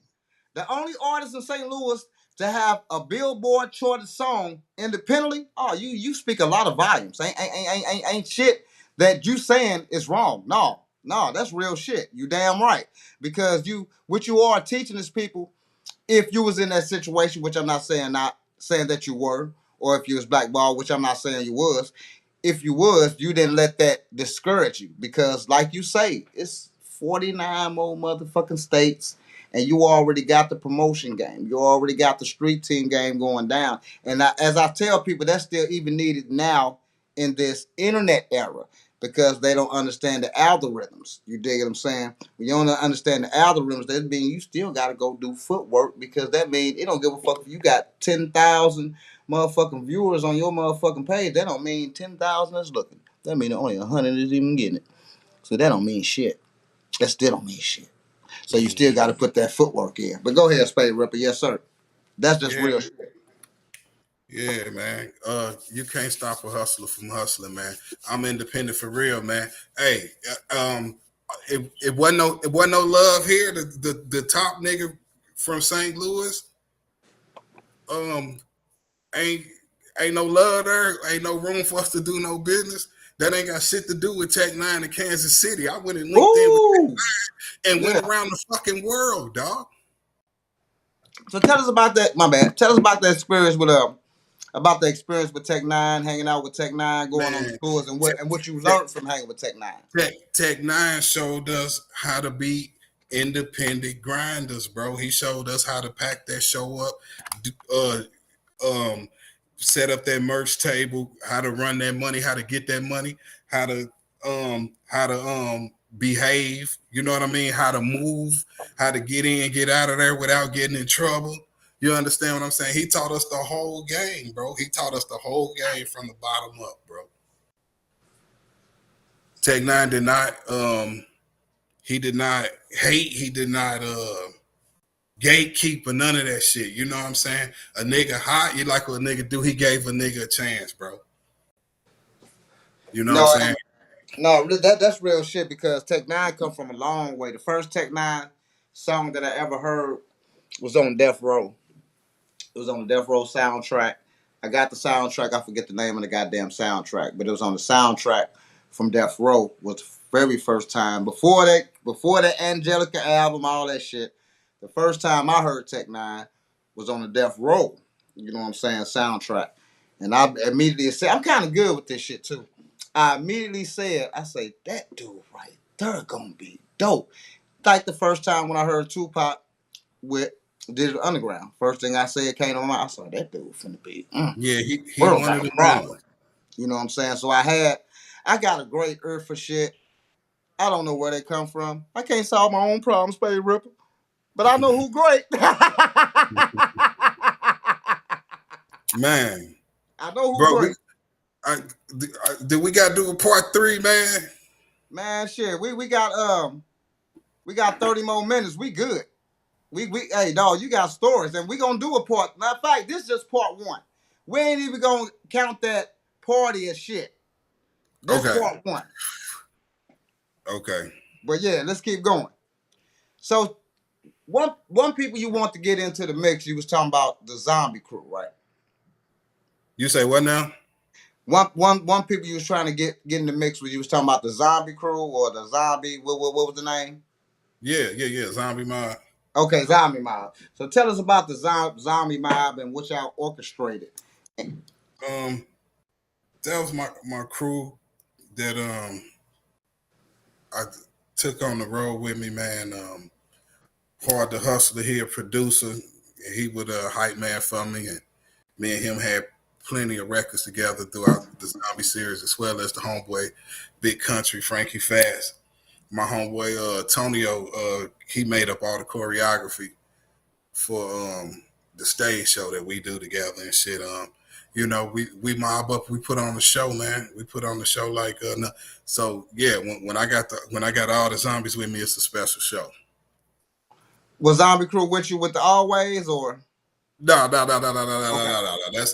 The only artist in St. Louis to have a Billboard charted song independently, oh, you speak a lot of volumes. Ain't shit that you saying is wrong. No, that's real shit. You damn right. Because what you are teaching is people, if you was in that situation, which I'm not saying that you were, or if you was blackballed, which I'm not saying you was, if you was, you didn't let that discourage you. Because like you say, it's 49 more motherfucking states, and you already got the promotion game. You already got the street team game going down. And as I tell people, that's still even needed now in this internet era, because they don't understand the algorithms. You dig what I'm saying? When you don't understand the algorithms, that means you still got to go do footwork, because that means it don't give a fuck if you got 10,000 motherfucking viewers on your motherfucking page. That don't mean 10,000 is looking. That mean only 100 is even getting it. So that don't mean shit. That still don't mean shit. So you still got to put that footwork in. But go ahead, Spaide Ripper. Yes, sir. That's just Yeah, real shit. yeah, man. You can't stop a hustler from hustling, man. I'm independent for real, man. Hey, it wasn't no love here. The top nigga from St. Louis, um, ain't ain't no love there. Ain't no room for us to do no business. That ain't got shit to do with Tech Nine in Kansas City. I went and linked in with Tech Ooh, Nine and went yeah. around the fucking world, dog. So tell us about that. My bad. Tell us about the experience with Tech Nine, hanging out with Tech Nine, going on the Man, tours, and Tech, what you Tech, learned from hanging with Tech Nine. Tech Nine showed us how to be independent grinders, bro. He showed us how to pack that show up, uh, um, set up that merch table, how to run that money, how to get that money, how to behave. You know what I mean? How to move, how to get in, get out of there without getting in trouble. You understand what I'm saying? He taught us the whole game, bro. He taught us the whole game from the bottom up, bro. Tech Nine did not He did not hate. He did not gatekeep or none of that shit. You know what I'm saying? A nigga hot, you like what a nigga do. He gave a nigga a chance, bro. You know what I'm No, saying? no, that's real shit because Tech Nine come from a long way. The first Tech Nine song that I ever heard was on Death Row. It was on the Death Row soundtrack. I got the soundtrack. I forget the name of the goddamn soundtrack, but it was on the soundtrack from Death Row. Was the very first time before the Angelica album, all that shit. The first time I heard Tech Nine was on the Death Row. You know what I'm saying? Soundtrack, and I immediately said, I'm kind of good with this shit too. I immediately said, I say that dude right there gonna be dope. Like the first time when I heard Tupac with Digital Underground. First thing I said came to my mind. I saw that dude finna be Yeah, he world one got of a them problem. niggas. You know what I'm saying? So I got a great ear for shit. I don't know where they come from. I can't solve my own problems, Spaide Ripper. But I know who great. Man, I know who bro, great. I, did we got to do a part 3, man? Man, shit. We got 30 more minutes. We good. We hey dog, you got stories, and we gonna do a part. Matter of fact, this is just part one. We ain't even gonna count that party as shit. This Okay, part one. okay. But yeah, let's keep going. So one people you want to get into the mix, you was talking about the zombie crew, right? You say what now? One people you was trying to get in the mix with, you was talking about the zombie crew or the zombie, what was the name? Yeah. Zombie Mob. Okay, zombie mob. So tell us about the zombie mob and what y'all orchestrated. Um, that was my crew that I took on the road with me, man. Hard the Hustler, he a producer, and he was a hype man for me, and me and him had plenty of records together throughout the Zombie series, as well as the homeboy Big Country, Frankie Fast. My homeboy Tonio, he made up all the choreography for the stage show that we do together and shit. You know, we mob up, we put on the show, man. We put on the show like so yeah. When I got all the zombies with me, it's a special show. Was zombie crew with you with the always or? No. Okay.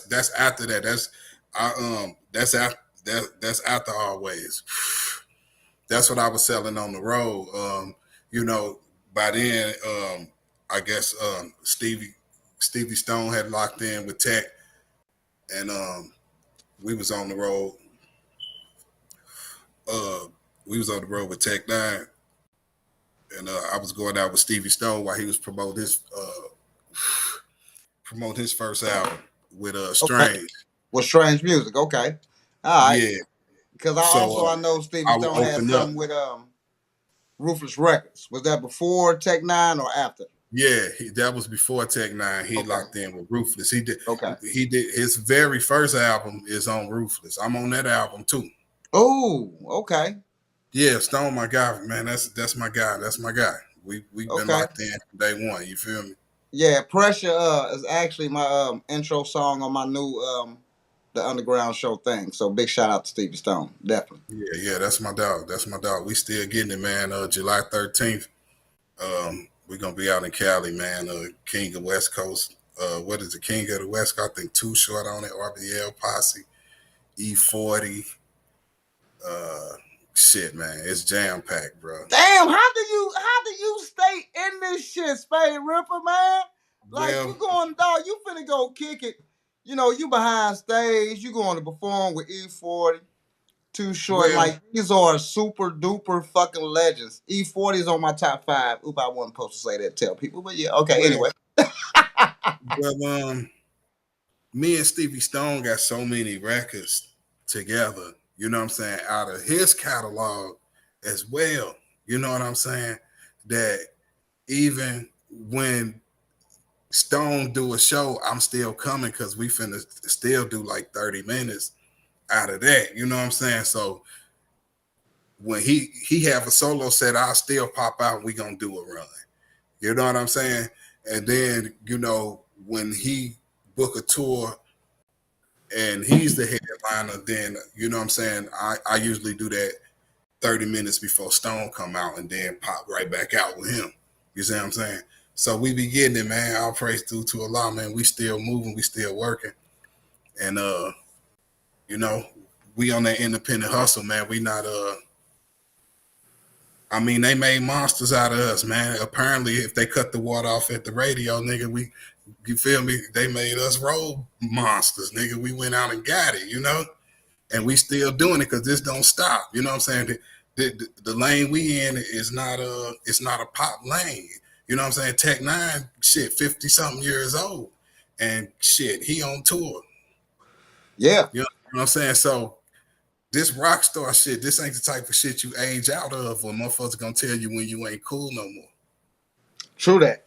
That's after that. That's after always. That's what I was selling on the road. You know, by then, I guess Stevie Stone had locked in with Tech, and we was on the road. We was on the road with Tech Nine, and I was going out with Stevie Stone while he was promoting his first album with Okay. Strange. With strange music. Okay. All right. Yeah. Because So I know Stevie I would Stone had open up. something with Ruthless Records. Was that before Tech Nine or after? Yeah, that was before Tech Nine. He Okay. locked in with Ruthless. He did. Okay. He did his very first album is on Ruthless. I'm on that album too. Oh, okay. Yeah, Stone, my guy, man. That's my guy. That's my guy. We've been Okay. locked in from day one. You feel me? Yeah, Pressure is actually my intro song on my new the UndaGround Shoow thing. So big shout out to Stevie Stone. Definitely. Yeah. That's my dog. That's my dog. We still getting it, man. July 13th. We're gonna be out in Cali, man. King of West Coast. What is the King of the West Coast? I think Too Short on it. RBL Posse. E40. Shit, man. It's jam packed, bro. Damn, how do you stay in this shit, Spaide Ripper, man? Like Well, you going, dog, you finna go kick it. You know, you behind stage, you going to perform with E40, Too Short. well, Like these are super duper fucking legends. E40 is on my top 5. Oop, I wasn't supposed to say that, tell people, but yeah, okay, well, anyway. well, me and Stevie Stone got so many records together, you know what I'm saying, out of his catalog as well. You know what I'm saying? That even when Stone do a show, I'm still coming because we finna still do like 30 minutes out of that. You know what I'm saying? So when he have a solo set, I'll still pop out and we gonna do a run. You know what I'm saying? And then, you know, when he book a tour and he's the headliner, then, you know what I'm saying, I usually do that 30 minutes before Stone come out and then pop right back out with him. You see what I'm saying? So we be getting it, man. All praise due to Allah, man. We still moving, we still working. And you know, we on that independent hustle, man. We not I mean, they made monsters out of us, man. Apparently, if they cut the water off at the radio, nigga, you feel me? They made us road monsters, nigga. We went out and got it, you know? And we still doing it because this don't stop. You know what I'm saying? The lane we in is not it's not a pop lane. You know what I'm saying? Tech Nine, shit, 50 something years old, and shit, he on tour. Yeah, you know what I'm saying? So this rock star shit, this ain't the type of shit you age out of, or motherfuckers gonna tell you when you ain't cool no more. true that.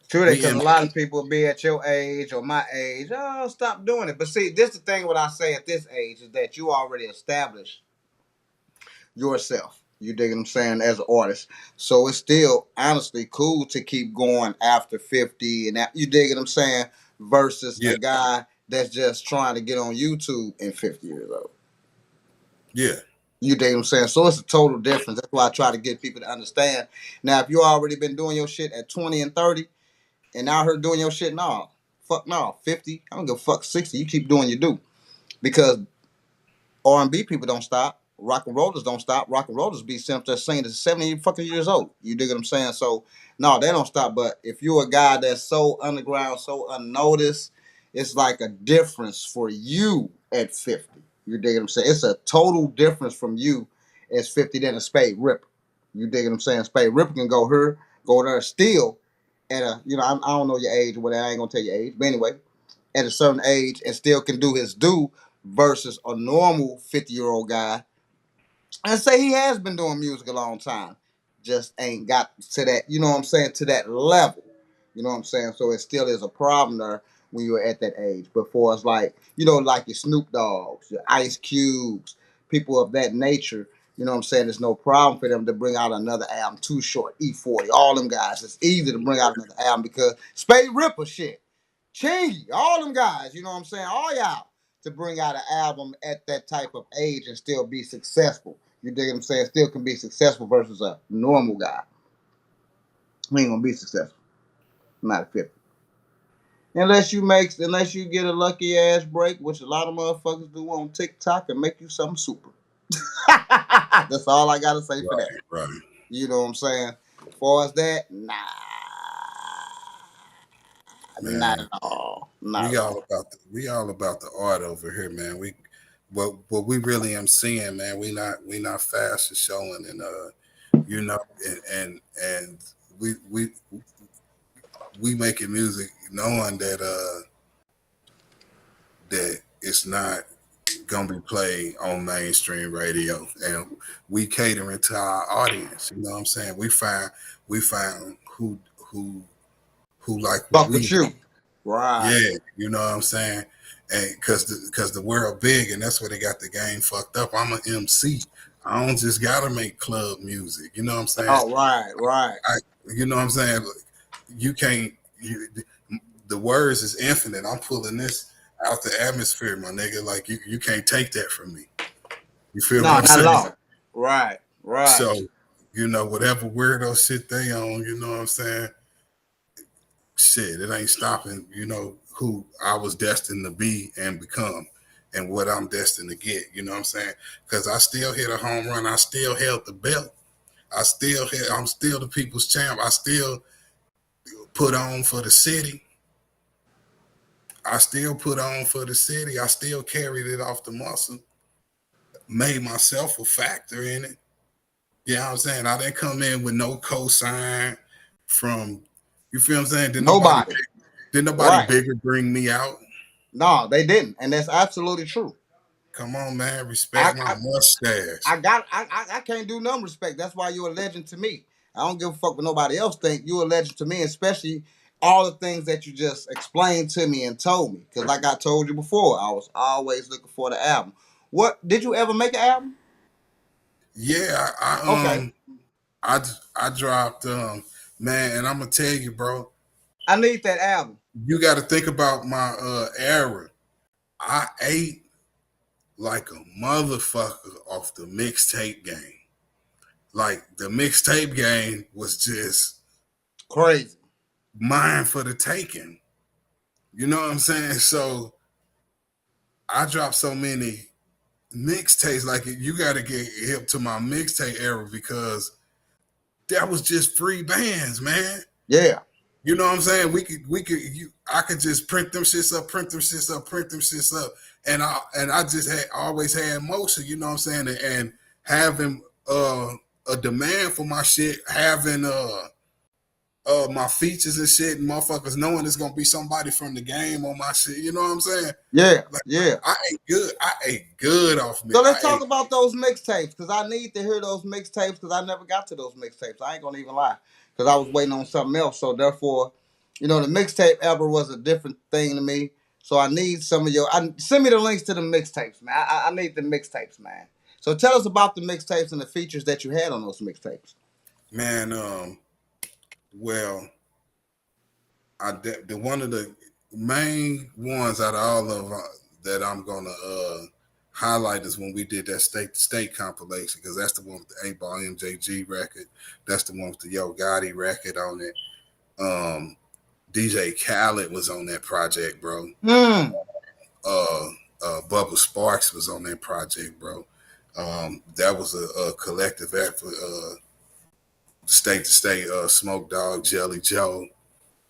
True that, We because in, a lot of people be at your age or my age. Oh, stop doing it. But see, this the thing. What I say at this age is that you already established yourself. You dig what I'm saying, as an artist. So it's still honestly cool to keep going after 50, and that, you dig what I'm saying, versus yeah, a guy that's just trying to get on YouTube and 50 years old. yeah, You dig what I'm saying? So it's a total difference. That's why I try to get people to understand. Now, if you already been doing your shit at 20 and 30, and out here doing your shit, nah, fuck no, 50, I don't give a fuck 60. You keep doing your do. Because R&B people don't stop. Rock and rollers don't stop. Rock and rollers be singing to 70 fucking years old. You dig what I'm saying? So, no, they don't stop. But if you're a guy that's so underground, so unnoticed, it's like a difference for you at 50. You dig what I'm saying? It's a total difference from you as 50 than a Spaide. You dig what I'm saying? Spaide can go here, go there, still at a, I don't know your age or whatever. I ain't gonna tell your age. But anyway, at a certain age and still can do his due versus a normal 50-year-old guy, and say he has been doing music a long time, just ain't got to that, you know what I'm saying, to that level. You know what I'm saying? So it still is a problem there when you're at that age. But for us, like, like your Snoop Dogs, your Ice Cubes, people of that nature, you know what I'm saying, there's no problem for them to bring out another album. Too Short, E40, all them guys. It's easy to bring out another album because Spaide shit. Chingy, all them guys, you know what I'm saying? All y'all to bring out an album at that type of age and still be successful. You dig what I'm saying? Still can be successful versus a normal guy. He ain't gonna be successful. Not at 50. Unless you get a lucky ass break, which a lot of motherfuckers do on TikTok and make you something super. That's all I gotta say for that. right, right. You know what I'm saying? As far as that, nah. Not Man, at all. Not we at all all. about the art over here, man. What we really am seeing, man. We not fast showing, and you know, and we making music knowing that it's not gonna be played on mainstream radio, and we catering to our audience. You know what I'm saying? We find who like what Fuck we with do. you. Right. Yeah, you know what I'm saying? And because the world big, and that's where they got the game fucked up. I'm an MC. I don't just gotta make club music. You know what I'm saying? Oh, right, right. I, you know what I'm saying? You can't. The words is infinite. I'm pulling this out the atmosphere, my nigga. Like you can't take that from me. You feel No, what I'm not at saying? all. Right, right. So, whatever weirdo shit they on, you know what I'm saying? Shit, it ain't stopping, who I was destined to be and become and what I'm destined to get, you know what I'm saying? Because I still hit a home run. I still held the belt. I'm still the people's champ. I still put on for the city. I still put on for the city. I still carried it off the muscle. Made myself a factor in it. You know what I'm saying? I didn't come in with no cosign from, you feel what I'm saying? Nobody. Did nobody Right. bigger bring me out? No, they didn't, and that's absolutely true. Come on, man. I, Respect my I, mustache. I can't do no respect. That's why you're a legend to me. I don't give a fuck what nobody else think. You're a legend to me, especially all the things that you just explained to me and told me. Because like I told you before, I was always looking for the album. What did you ever make an album? Yeah, Okay, I dropped man, and I'm gonna tell you, bro, I need that album. you gotta think about my era. I ate like a motherfucker off the mixtape game. like the mixtape game was just Crazy. mine for the taking. You know what I'm saying? So I dropped so many mixtapes. Like you got to get hip to my mixtape era because that was just free bands, man. Yeah. You know what I'm saying? I could just print them shits up, and I just had always had motion. You know what I'm saying? And having a demand for my shit, having my features and shit, and motherfuckers knowing it's gonna be somebody from the game on my shit. You know what I'm saying? Yeah. Like, Yeah. I ate good. I ate good off me. So let's talk about those mixtapes because I need to hear those mixtapes because I never got to those mixtapes. I ain't gonna even lie because I was waiting on something else. So therefore, the mixtape ever was a different thing to me. So I need some of send me the links to the mixtapes, man. I need the mixtapes, man. So tell us about the mixtapes and the features that you had on those mixtapes. Man, well, the one of the main ones out of all of that I'm gonna highlight is when we did that state to state compilation because that's the one with the 8-Ball MJG record. That's the one with the Yo Gotti record on it. DJ Khaled was on that project, bro. Bubba Sparks was on that project, bro. That was a collective effort. State to state, Smoke Dog, Jelly Joe.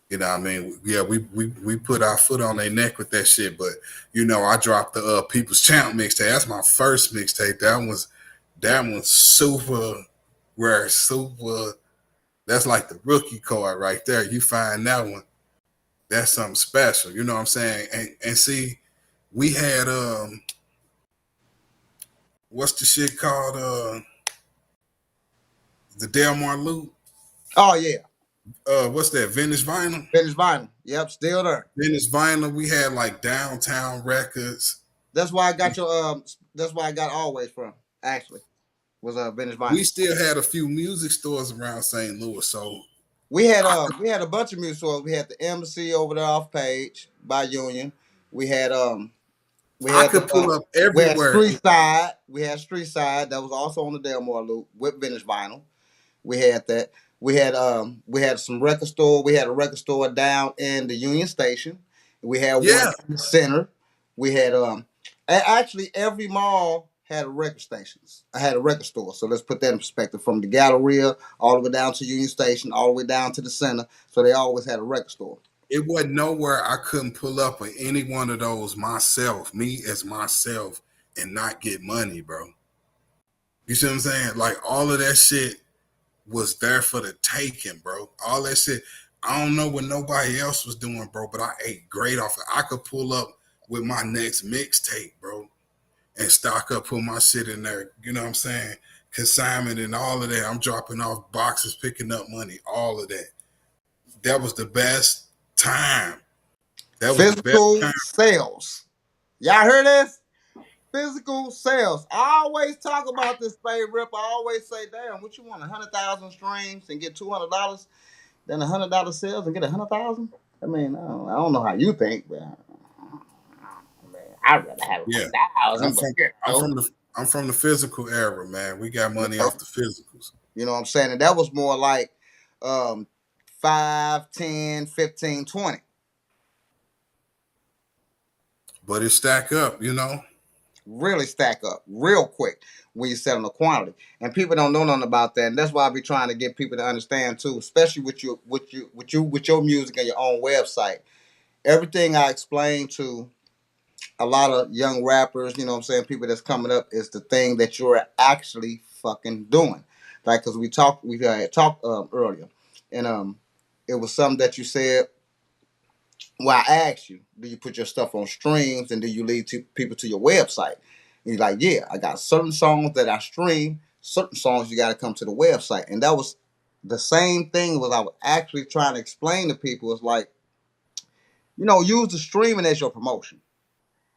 You know what I mean? Yeah, we put our foot on their neck with that shit. But, I dropped the People's Champ mixtape. That's my first mixtape. That one's super rare, super. That's like the rookie card right there. You find that one, that's something special. You know what I'm saying? And see, we had what's the shit called? The Delmar Loop. Oh yeah. What's that? Vintage Vinyl? Vintage Vinyl. Yep, still there. Vintage Vinyl. We had like Downtown Records. That's why I got that's why I got Always from, actually. Was Vintage Vinyl. We still had a few music stores around St. Louis, so we had a bunch of music stores. We had the Embassy over there off Page by Union. We had I could pull up everywhere. We had Street Side that was also on the Delmar Loop with Vintage Vinyl. We had that. We had some record store. We had a record store down in the Union Station. We had one in the center. We had actually every mall had a record stations. I had a record store. So let's put that in perspective. From the Galleria all the way down to Union Station, all the way down to the center. So they always had a record store. It wasn't nowhere I couldn't pull up with any one of those myself, me as myself, and not get money, bro. You see what I'm saying? Like all of that shit was there for the taking, bro. All that shit. I don't know what nobody else was doing, bro, but I ate great off it. I could pull up with my next mixtape, bro, and stock up, put my shit in there. You know what I'm saying? Consignment and all of that. I'm dropping off boxes, picking up money, all of that. That was the best time. That was physical the best time. Sales. Y'all heard this? Physical sales. I always talk about this, Spaide R.I.P.E.R. I always say, damn, what you want, 100,000 streams and get $200, then $100 sales and get 100,000? I mean, I don't know how you think, but I'd rather have 100,000. I'm from the physical era, man. We got money off the physicals. You know what I'm saying? And that was more like 5, 10, 15, 20. But it stack up, Really stack up real quick when you're selling a quantity, and people don't know nothing about that. And that's why I be trying to get people to understand too, especially with your music and your own website. Everything I explain to a lot of young rappers, you know what I'm saying, people that's coming up, is the thing that you're actually fucking doing. Like, because we talked earlier, and it was something that you said. Well, I asked you, do you put your stuff on streams and do you lead people to your website? And you're like, yeah, I got certain songs that I stream, certain songs you got to come to the website. And that was the same thing was I was actually trying to explain to people. It's like, use the streaming as your promotion.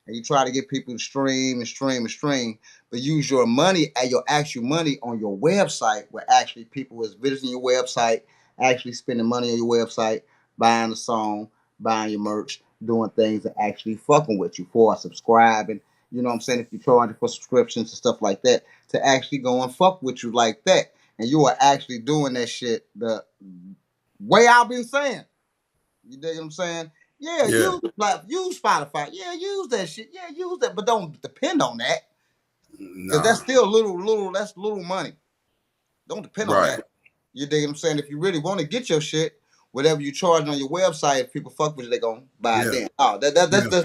And you try to get people to stream and stream and stream, but use your money and your actual money on your website where actually people is visiting your website, actually spending money on your website, buying the song, buying your merch, doing things that actually fucking with you for subscribing. You know what I'm saying? If you're charging for subscriptions and stuff like that, to actually go and fuck with you like that. and you are actually doing that shit the way I've been saying. You dig what I'm saying? Yeah, Yeah. use Spotify. Yeah, use that shit. Yeah, use that, but don't depend on that because Nah. that's still that's little money. Don't depend on Right. that. You dig what I'm saying? If you really want to get your shit, whatever you charge on your website, if people fuck with you, they gonna buy it Yeah. then. Oh,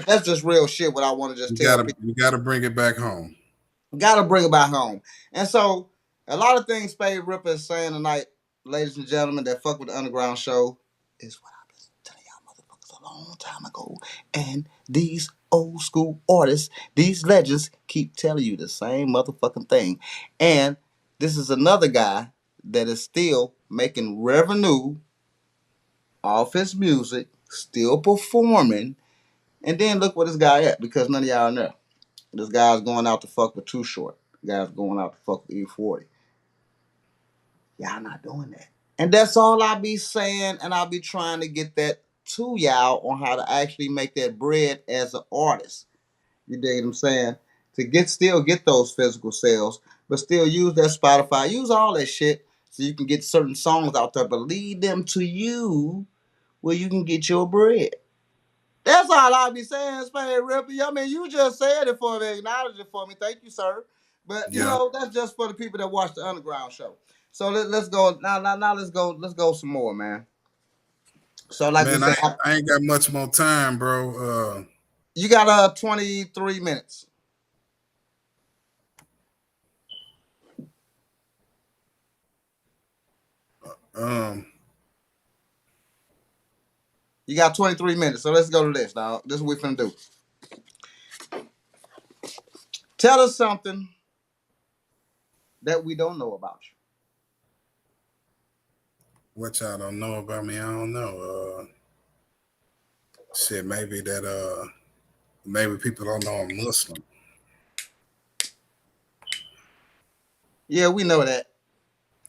that's just real shit. What I want to just tell people. You gotta bring it back home. Gotta bring it back home. And so a lot of things Spaide is saying tonight, ladies and gentlemen, that fuck with the Underground Show is what I've been telling y'all motherfuckers a long time ago. And these old school artists, these legends keep telling you the same motherfucking thing. And this is another guy that is still making revenue off his music, still performing. And then look what this guy at, because none of y'all know. This guy's going out to fuck with Too Short. This guy's going out to fuck with E40. Y'all not doing that. And that's all I be saying, and I'll be trying to get that to y'all on how to actually make that bread as an artist. You dig what I'm saying? To still get those physical sales, but still use that Spotify, use all that shit so you can get certain songs out there, but lead them to you where you can get your bread. That's all I be saying, Spaide R.I.P.E.R. I mean, you just said it for me, acknowledged it for me. Thank you, sir. But you Yeah. know, that's just for the people that watch the Underground Show. So let's go now. Let's go some more, man. So like we Man, I said, I ain't got much more time, bro. you got 23 minutes. Um, You got 23 minutes. So let's go to this, dog. This is what we finna do. Tell us something that we don't know about you. what y'all don't know about me, I don't know. Shit, maybe people don't know I'm Muslim. Yeah, we know that.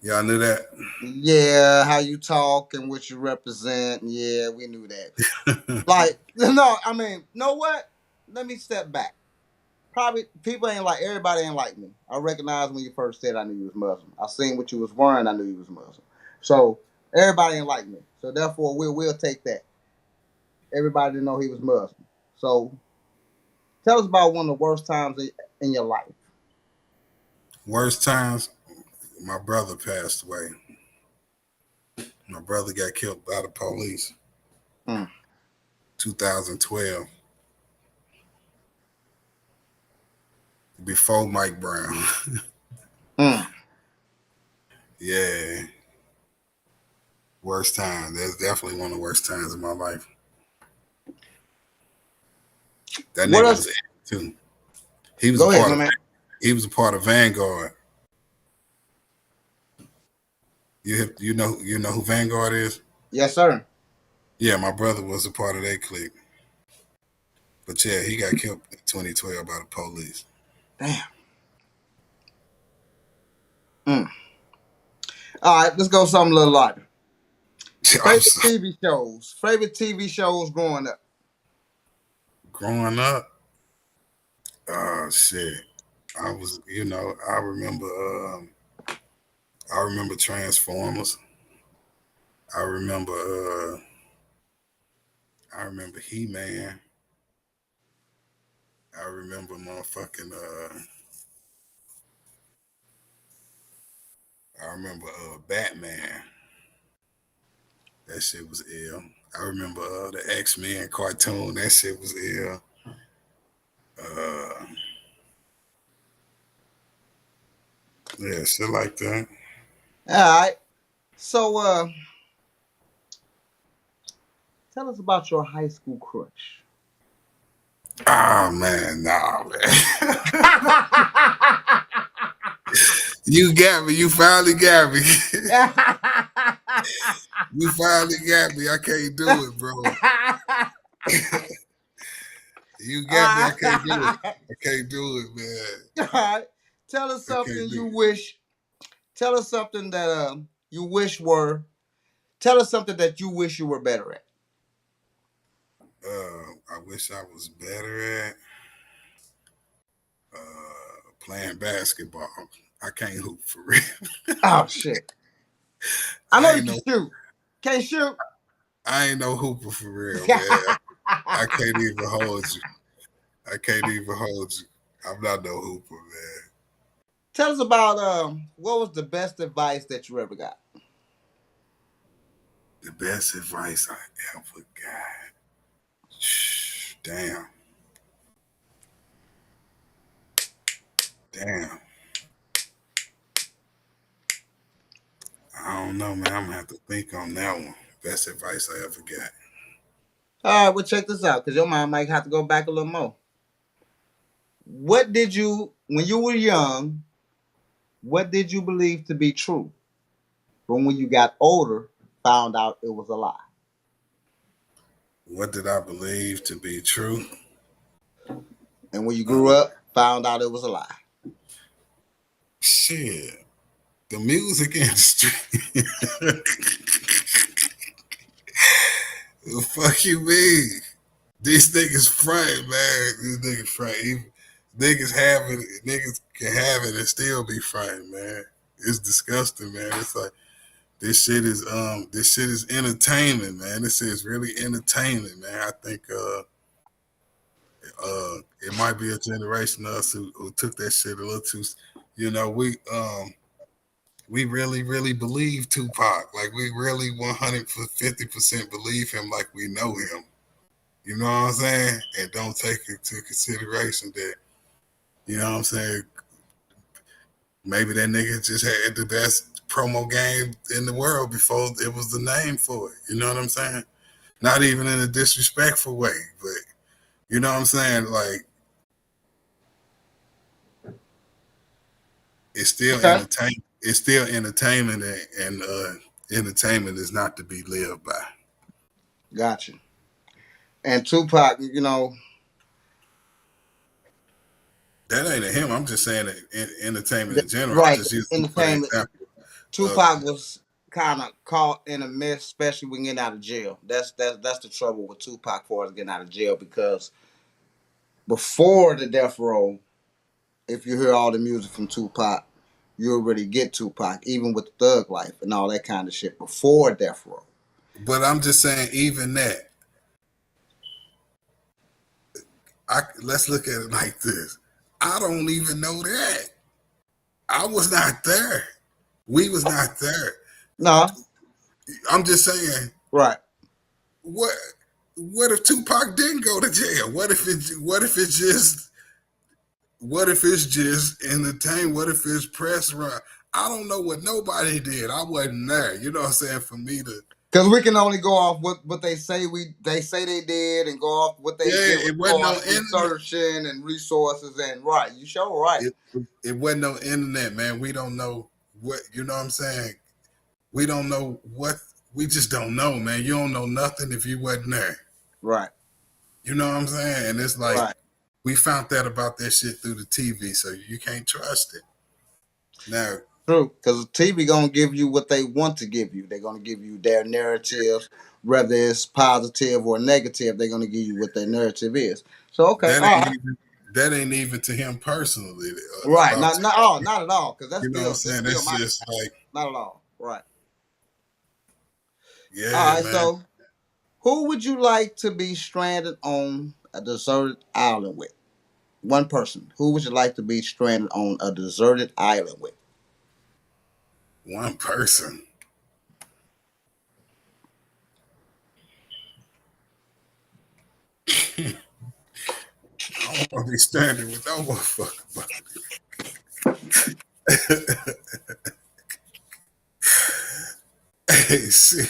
Y'all knew that? Yeah, how you talk and what you represent. Yeah, we knew that. Like, no, I mean, know what? Let me step back. Probably people ain't like everybody ain't like me. I recognized when you first said I knew you was Muslim. I seen what you was wearing, I knew you was Muslim. So everybody ain't like me. So therefore we'll take that. Everybody didn't know he was Muslim. So tell us about one of the worst times in your life. Worst times, my brother passed away. My brother got killed by the police. Mm. 2012. Before Mike Brown. Mm. Yeah. Worst time. That's definitely one of the worst times in my life. That What nigga else? was in it too. He was a Go ahead, part my of man. he was a part of Vanguard. You know who Vanguard is? Yes, sir. Yeah, my brother was a part of that clique. But yeah, he got killed in 2012 by the police. Damn. Mm. All right, let's go something a little lighter. I'm Favorite sorry. TV shows. Favorite TV shows growing up. Growing up, shit. I remember Transformers. I remember He-Man. I remember I remember Batman. That shit was ill. I remember the X-Men cartoon. That shit was ill. Uh, yeah, shit like that. All right. So tell us about your high school crush. Oh man, nah, man. You got me. You finally got me. You finally got me. I can't do it, bro. You got me. I can't do it. I can't do it, man. All right. Tell us I something can't do you it. wish. Tell us something that you wish were. Tell us something that you wish you were better at. I wish I was better at playing basketball. I can't hoop for real. Oh shit! I know I you ain't can no shoot. Can't shoot. I ain't no hooper for real, man. I can't even hold you. I can't even hold you. I'm not no hooper, man. Tell us about what was the best advice that you ever got? The best advice I ever got. Damn. Damn. I don't know, man. I'm gonna have to think on that one. Best advice I ever got. All right, well check this out, because your mind might have to go back a little more. What did you, when you were young, what did you believe to be true? But when you got older, found out it was a lie. What did I believe to be true? And when you grew up, found out it was a lie. Shit. The music industry. The fuck you mean? These niggas front, man. These niggas front. Niggas have it. Niggas can have it and still be front, man. It's disgusting, man. It's like this shit is entertainment, man. This is really entertainment, man. I think it might be a generation of us who took that shit a little too. You know, we really, really believe Tupac. Like we really 150% believe him like we know him. You know what I'm saying? And don't take into consideration that, you know what I'm saying, maybe that nigga just had the best promo game in the world before it was the name for it. You know what I'm saying? Not even in a disrespectful way, but you know what I'm saying? Like, it's still Okay. entertainment. It's still entertainment, and entertainment is not to be lived by. Gotcha. And Tupac, you know, That ain't a him. I'm just saying that entertainment in general. I'm right, just using it for the entertainment. example. Tupac was kind of caught in a mess, especially when getting out of jail. That's the trouble with Tupac for us getting out of jail, because before the death row, if you hear all the music from Tupac, you already get Tupac, even with Thug Life and all that kind of shit before death row. But I'm just saying, even that, let's look at it like this. I don't even know that. I was not there. We was not there. No. I'm just saying. Right. What if Tupac didn't go to jail? What if it's just entertainment? What if it's press run? I don't know what nobody did. I wasn't there. You know what I'm saying? For me to, because we can only go off what they say they did, and go off what they did it with wasn't no internet. researching and resources, and right. You sure right. It wasn't no internet, man. We don't know what, you know what I'm saying? We don't know what, we just don't know, man. You don't know nothing if you wasn't there. Right. You know what I'm saying? And it's like, right. We found that about that shit through the TV, so you can't trust it. Now, true, because TV gonna give you what they want to give you. They're gonna give you their narrative, whether it's positive or negative. They're gonna give you what their narrative is. So okay, that ain't even to him personally. Right, not at all. Because that's you know still, what I'm saying. That's just like, not at all. Right. Yeah. All right. Man. So, who would you like to be stranded on a deserted island with? One person. Who would you like to be stranded on a deserted island with? One person. I don't want to be stranded with no motherfucker. Hey, shit.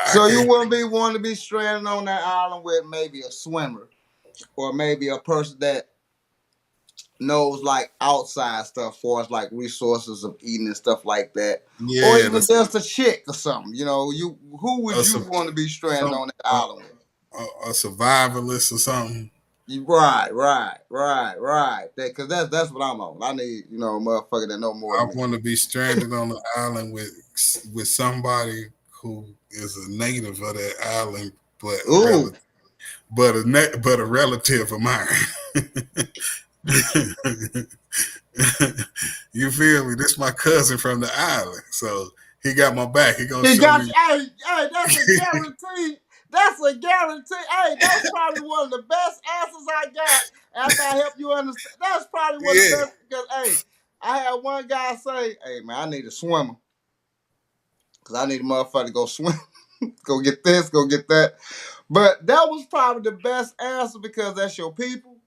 So you wouldn't be wanting to be stranded on that island with maybe a swimmer, or maybe a person that knows like outside stuff for us, like resources of eating and stuff like that, or even just a chick or something. You know, who would you want to be stranded on that island with? A survivalist or something. Right. Because that's what I'm on. I need, a motherfucker that know more. I want to be stranded on the island with somebody who is a native of that island, but a relative of mine. You feel me? This my cousin from the island, so he got my back. He gonna He show got me. you. Hey, that's a guarantee. That's a guarantee. Hey, that's probably one of the best answers I got after I help you understand. That's probably one of the Yeah, best because, hey, I had one guy say, hey, man, I need a swimmer because I need a motherfucker to go swim. Go get this, go get that. But that was probably the best answer because that's your people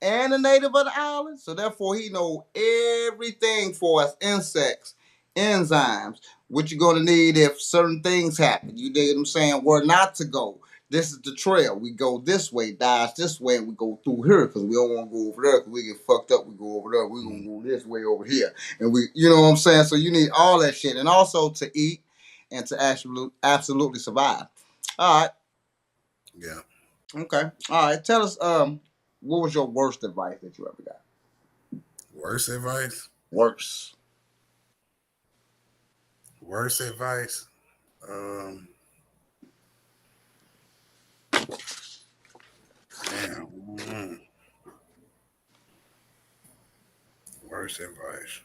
and a native of the island. So therefore, he know everything for us: insects, enzymes, what you're gonna need if certain things happen. You dig what I'm saying? Where not to go. This is the trail. We go this way, dodge this way, and we go through here because we don't want to go over there because we get fucked up. We go over there. We're gonna go this way over here, and you know what I'm saying. So you need all that shit, and also to eat and to absolutely survive. All right. yeah. Okay. All right. Tell us, what was your worst advice that you ever got? Worst advice. Worst. Worst advice. Damn. Worst advice.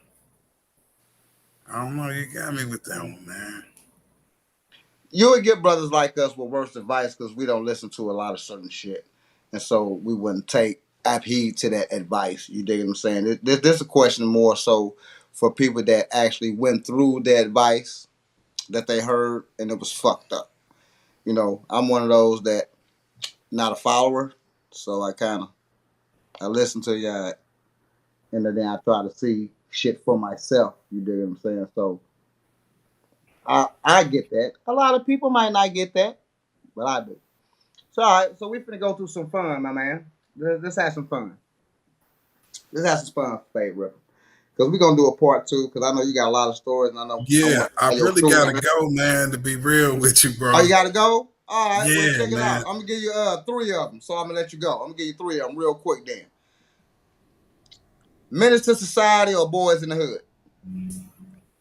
I don't know. You got me with that one, man. You would get brothers like us with worst advice because we don't listen to a lot of certain shit, and so we wouldn't take heed to that advice. You dig what I'm saying? This is a question more so for people that actually went through the advice that they heard and it was fucked up. You know, I'm one of those that not a follower, so I listen to you, and then I try to see shit for myself. You dig what I'm saying? So I get that. A lot of people might not get that, but I do. So all right, so we finna go through some fun, my man. Let's have some fun. Let's have some fun, Spaide R.I.P.P.E.R. Because we're gonna do a part two. Because I know you got a lot of stories, and I know I Yeah, want I your really crew. gotta go, man. To be real with you, bro. Oh, you gotta go. All right, well Yeah, check it out. man. I'm gonna give you 3 of them. So I'm gonna let you go. I'm gonna give you 3 of them real quick. Then, Menace to Society or Boys in the Hood?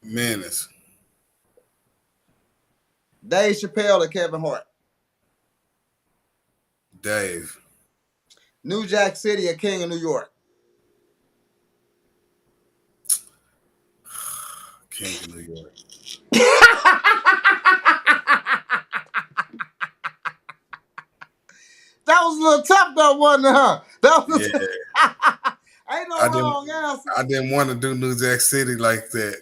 Menace. Dave Chappelle or Kevin Hart? Dave. New Jack City or King of New York? King of New York. That was a little tough, though, wasn't it, huh? That was Yeah. ain't no wrong answer. I didn't want to do New Jack City like that,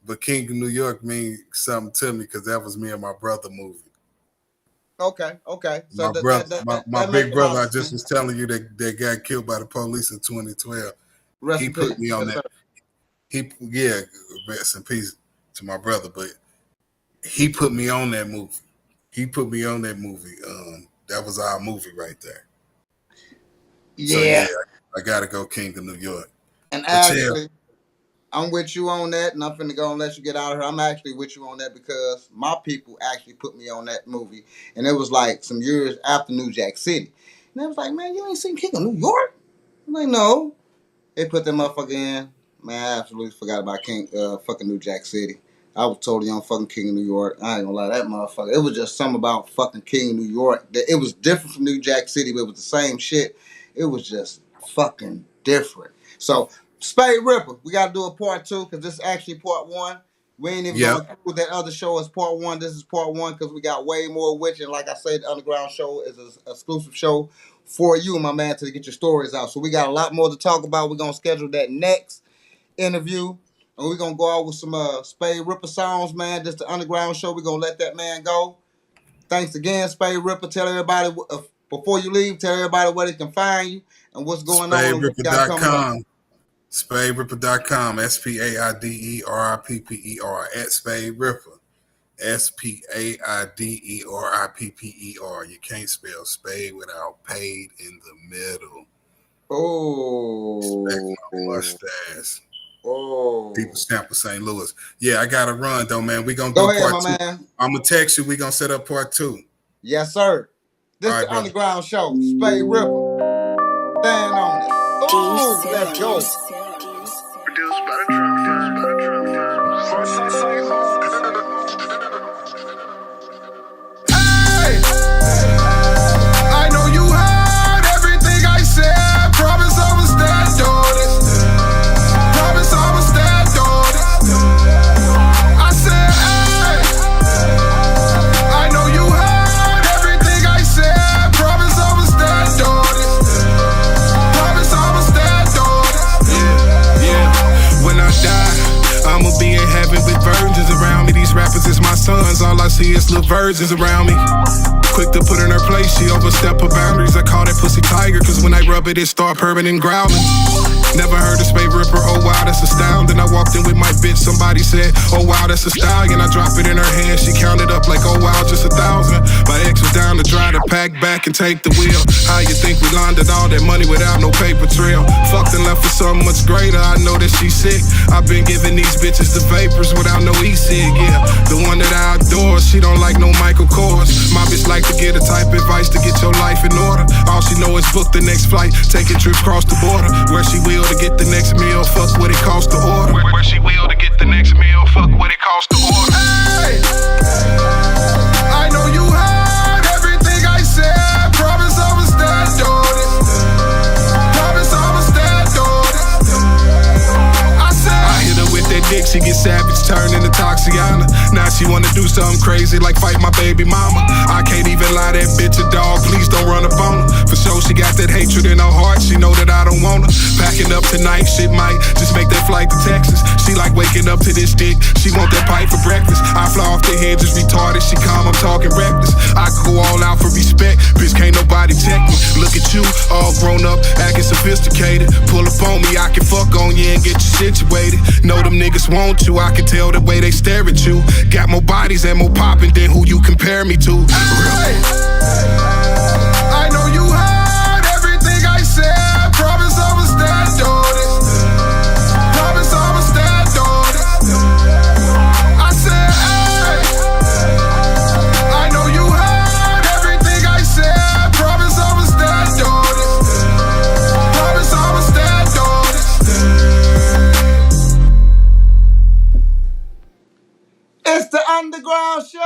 but King of New York means something to me because that was me and my brother movie. Okay. So my big brother, I just was telling you that got killed by the police in 2012. Rest he in put peace. me on that. Rest in peace to my brother, but he put me on that movie. That was our movie right there. Yeah. So yeah, I gotta go King of New York. And actually, I'm with you on that, and I'm finna go and let you get out of here. I'm actually with you on that because my people actually put me on that movie, and it was like some years after New Jack City. And they was like, man, you ain't seen King of New York? I'm like, no. They put that motherfucker in. Man, I absolutely forgot about fucking New Jack City. I was totally on fucking King of New York. I ain't gonna lie, that motherfucker. It was just something about fucking King of New York. It was different from New Jack City, but it was the same shit. It was just fucking different. So, Spaide R.I.P.P.E.R, we gotta do a part 2 because this is actually part 1. We ain't even gonna do that other show as part 1. This is part 1 because we got way more with you. And like I said, the UndaGround Shoow is an exclusive show for you, my man, to get your stories out. So we got a lot more to talk about. We're gonna schedule that next interview. And we're going to go out with some Spaide R.I.P.P.E.R songs, man. Just the UndaGround Shoow. We're going to let that man go. Thanks again, Spaide R.I.P.P.E.R. Tell everybody, before you leave, tell everybody where they can find you and what's going on and what you got coming up. SpaideRipper.com. SpaideRipper at Spaide R.I.P.P.E.R. SpaideRipper. You can't spell Spade without paid in the middle. Oh. Respect my mustache. Oh. People Stamp of St. Louis. Yeah, I got to run, though, man. We're going to do part 2. Man. I'm going to text you. We're going to set up part 2. Yes, sir. This is the UndaGround Shoow. Spaide R.I.P.P.E.R. Stand on it. Oh, let's go. Hey, I know you heard everything I said. Promise I will stand on it. see it's little virgins around me. Quick to put in her place, she overstep her boundaries. I call that pussy tiger, cause when I rub it, it start purring and growling. Never heard a Spaide Ripper, oh wow, that's astounding. I walked in with my bitch, somebody said, oh wow, that's a stallion. I drop it in her hand, she counted up like, oh wow, just 1,000. My ex was down to dry to pack back and take the wheel. How you think we laundered all that money without no paper trail? Fucked and left for something much greater, I know that she's sick. I've been giving these bitches the vapors without no e-cig, yeah. The one that I adore, she don't like no Michael Kors. My bitch like to get a type advice to get your life in order. All she know is book the next flight, taking trips across the border. Where she will to get the next meal, fuck what it costs to order. Where she will to get the next meal, fuck what it costs to order. Hey, I know you heard everything I said. Promise I'ma stand on it. Promise I'ma stand on it. I said I hit her with that dick, she get savage, turn into Toxiana. Now she wanna do something crazy like fight my baby mama. I can't even lie, that bitch a dog, please don't run up on her. For sure she got that hatred in her heart, she know that I don't want her. Packing up tonight, shit might just make that flight to Texas. She like waking up to this dick, she want that pipe for breakfast. I fly off the hinges retarded, she calm, I'm talking reckless. I could go all out for respect, bitch can't nobody check me. Look at you, all grown up, acting sophisticated. Pull up on me, I can fuck on you and get you situated. Know them niggas want you, I can tell the way they stare at you. Got more bodies and more poppin' than who you compare me to. hey, I know you heard everything I said. Promise I'ma stand on it. Promise I'ma stand on it. I said, hey, I know you heard everything I said. Promise I'ma stand on it. Promise I'ma stand on it. It's the UndaGround Shoow.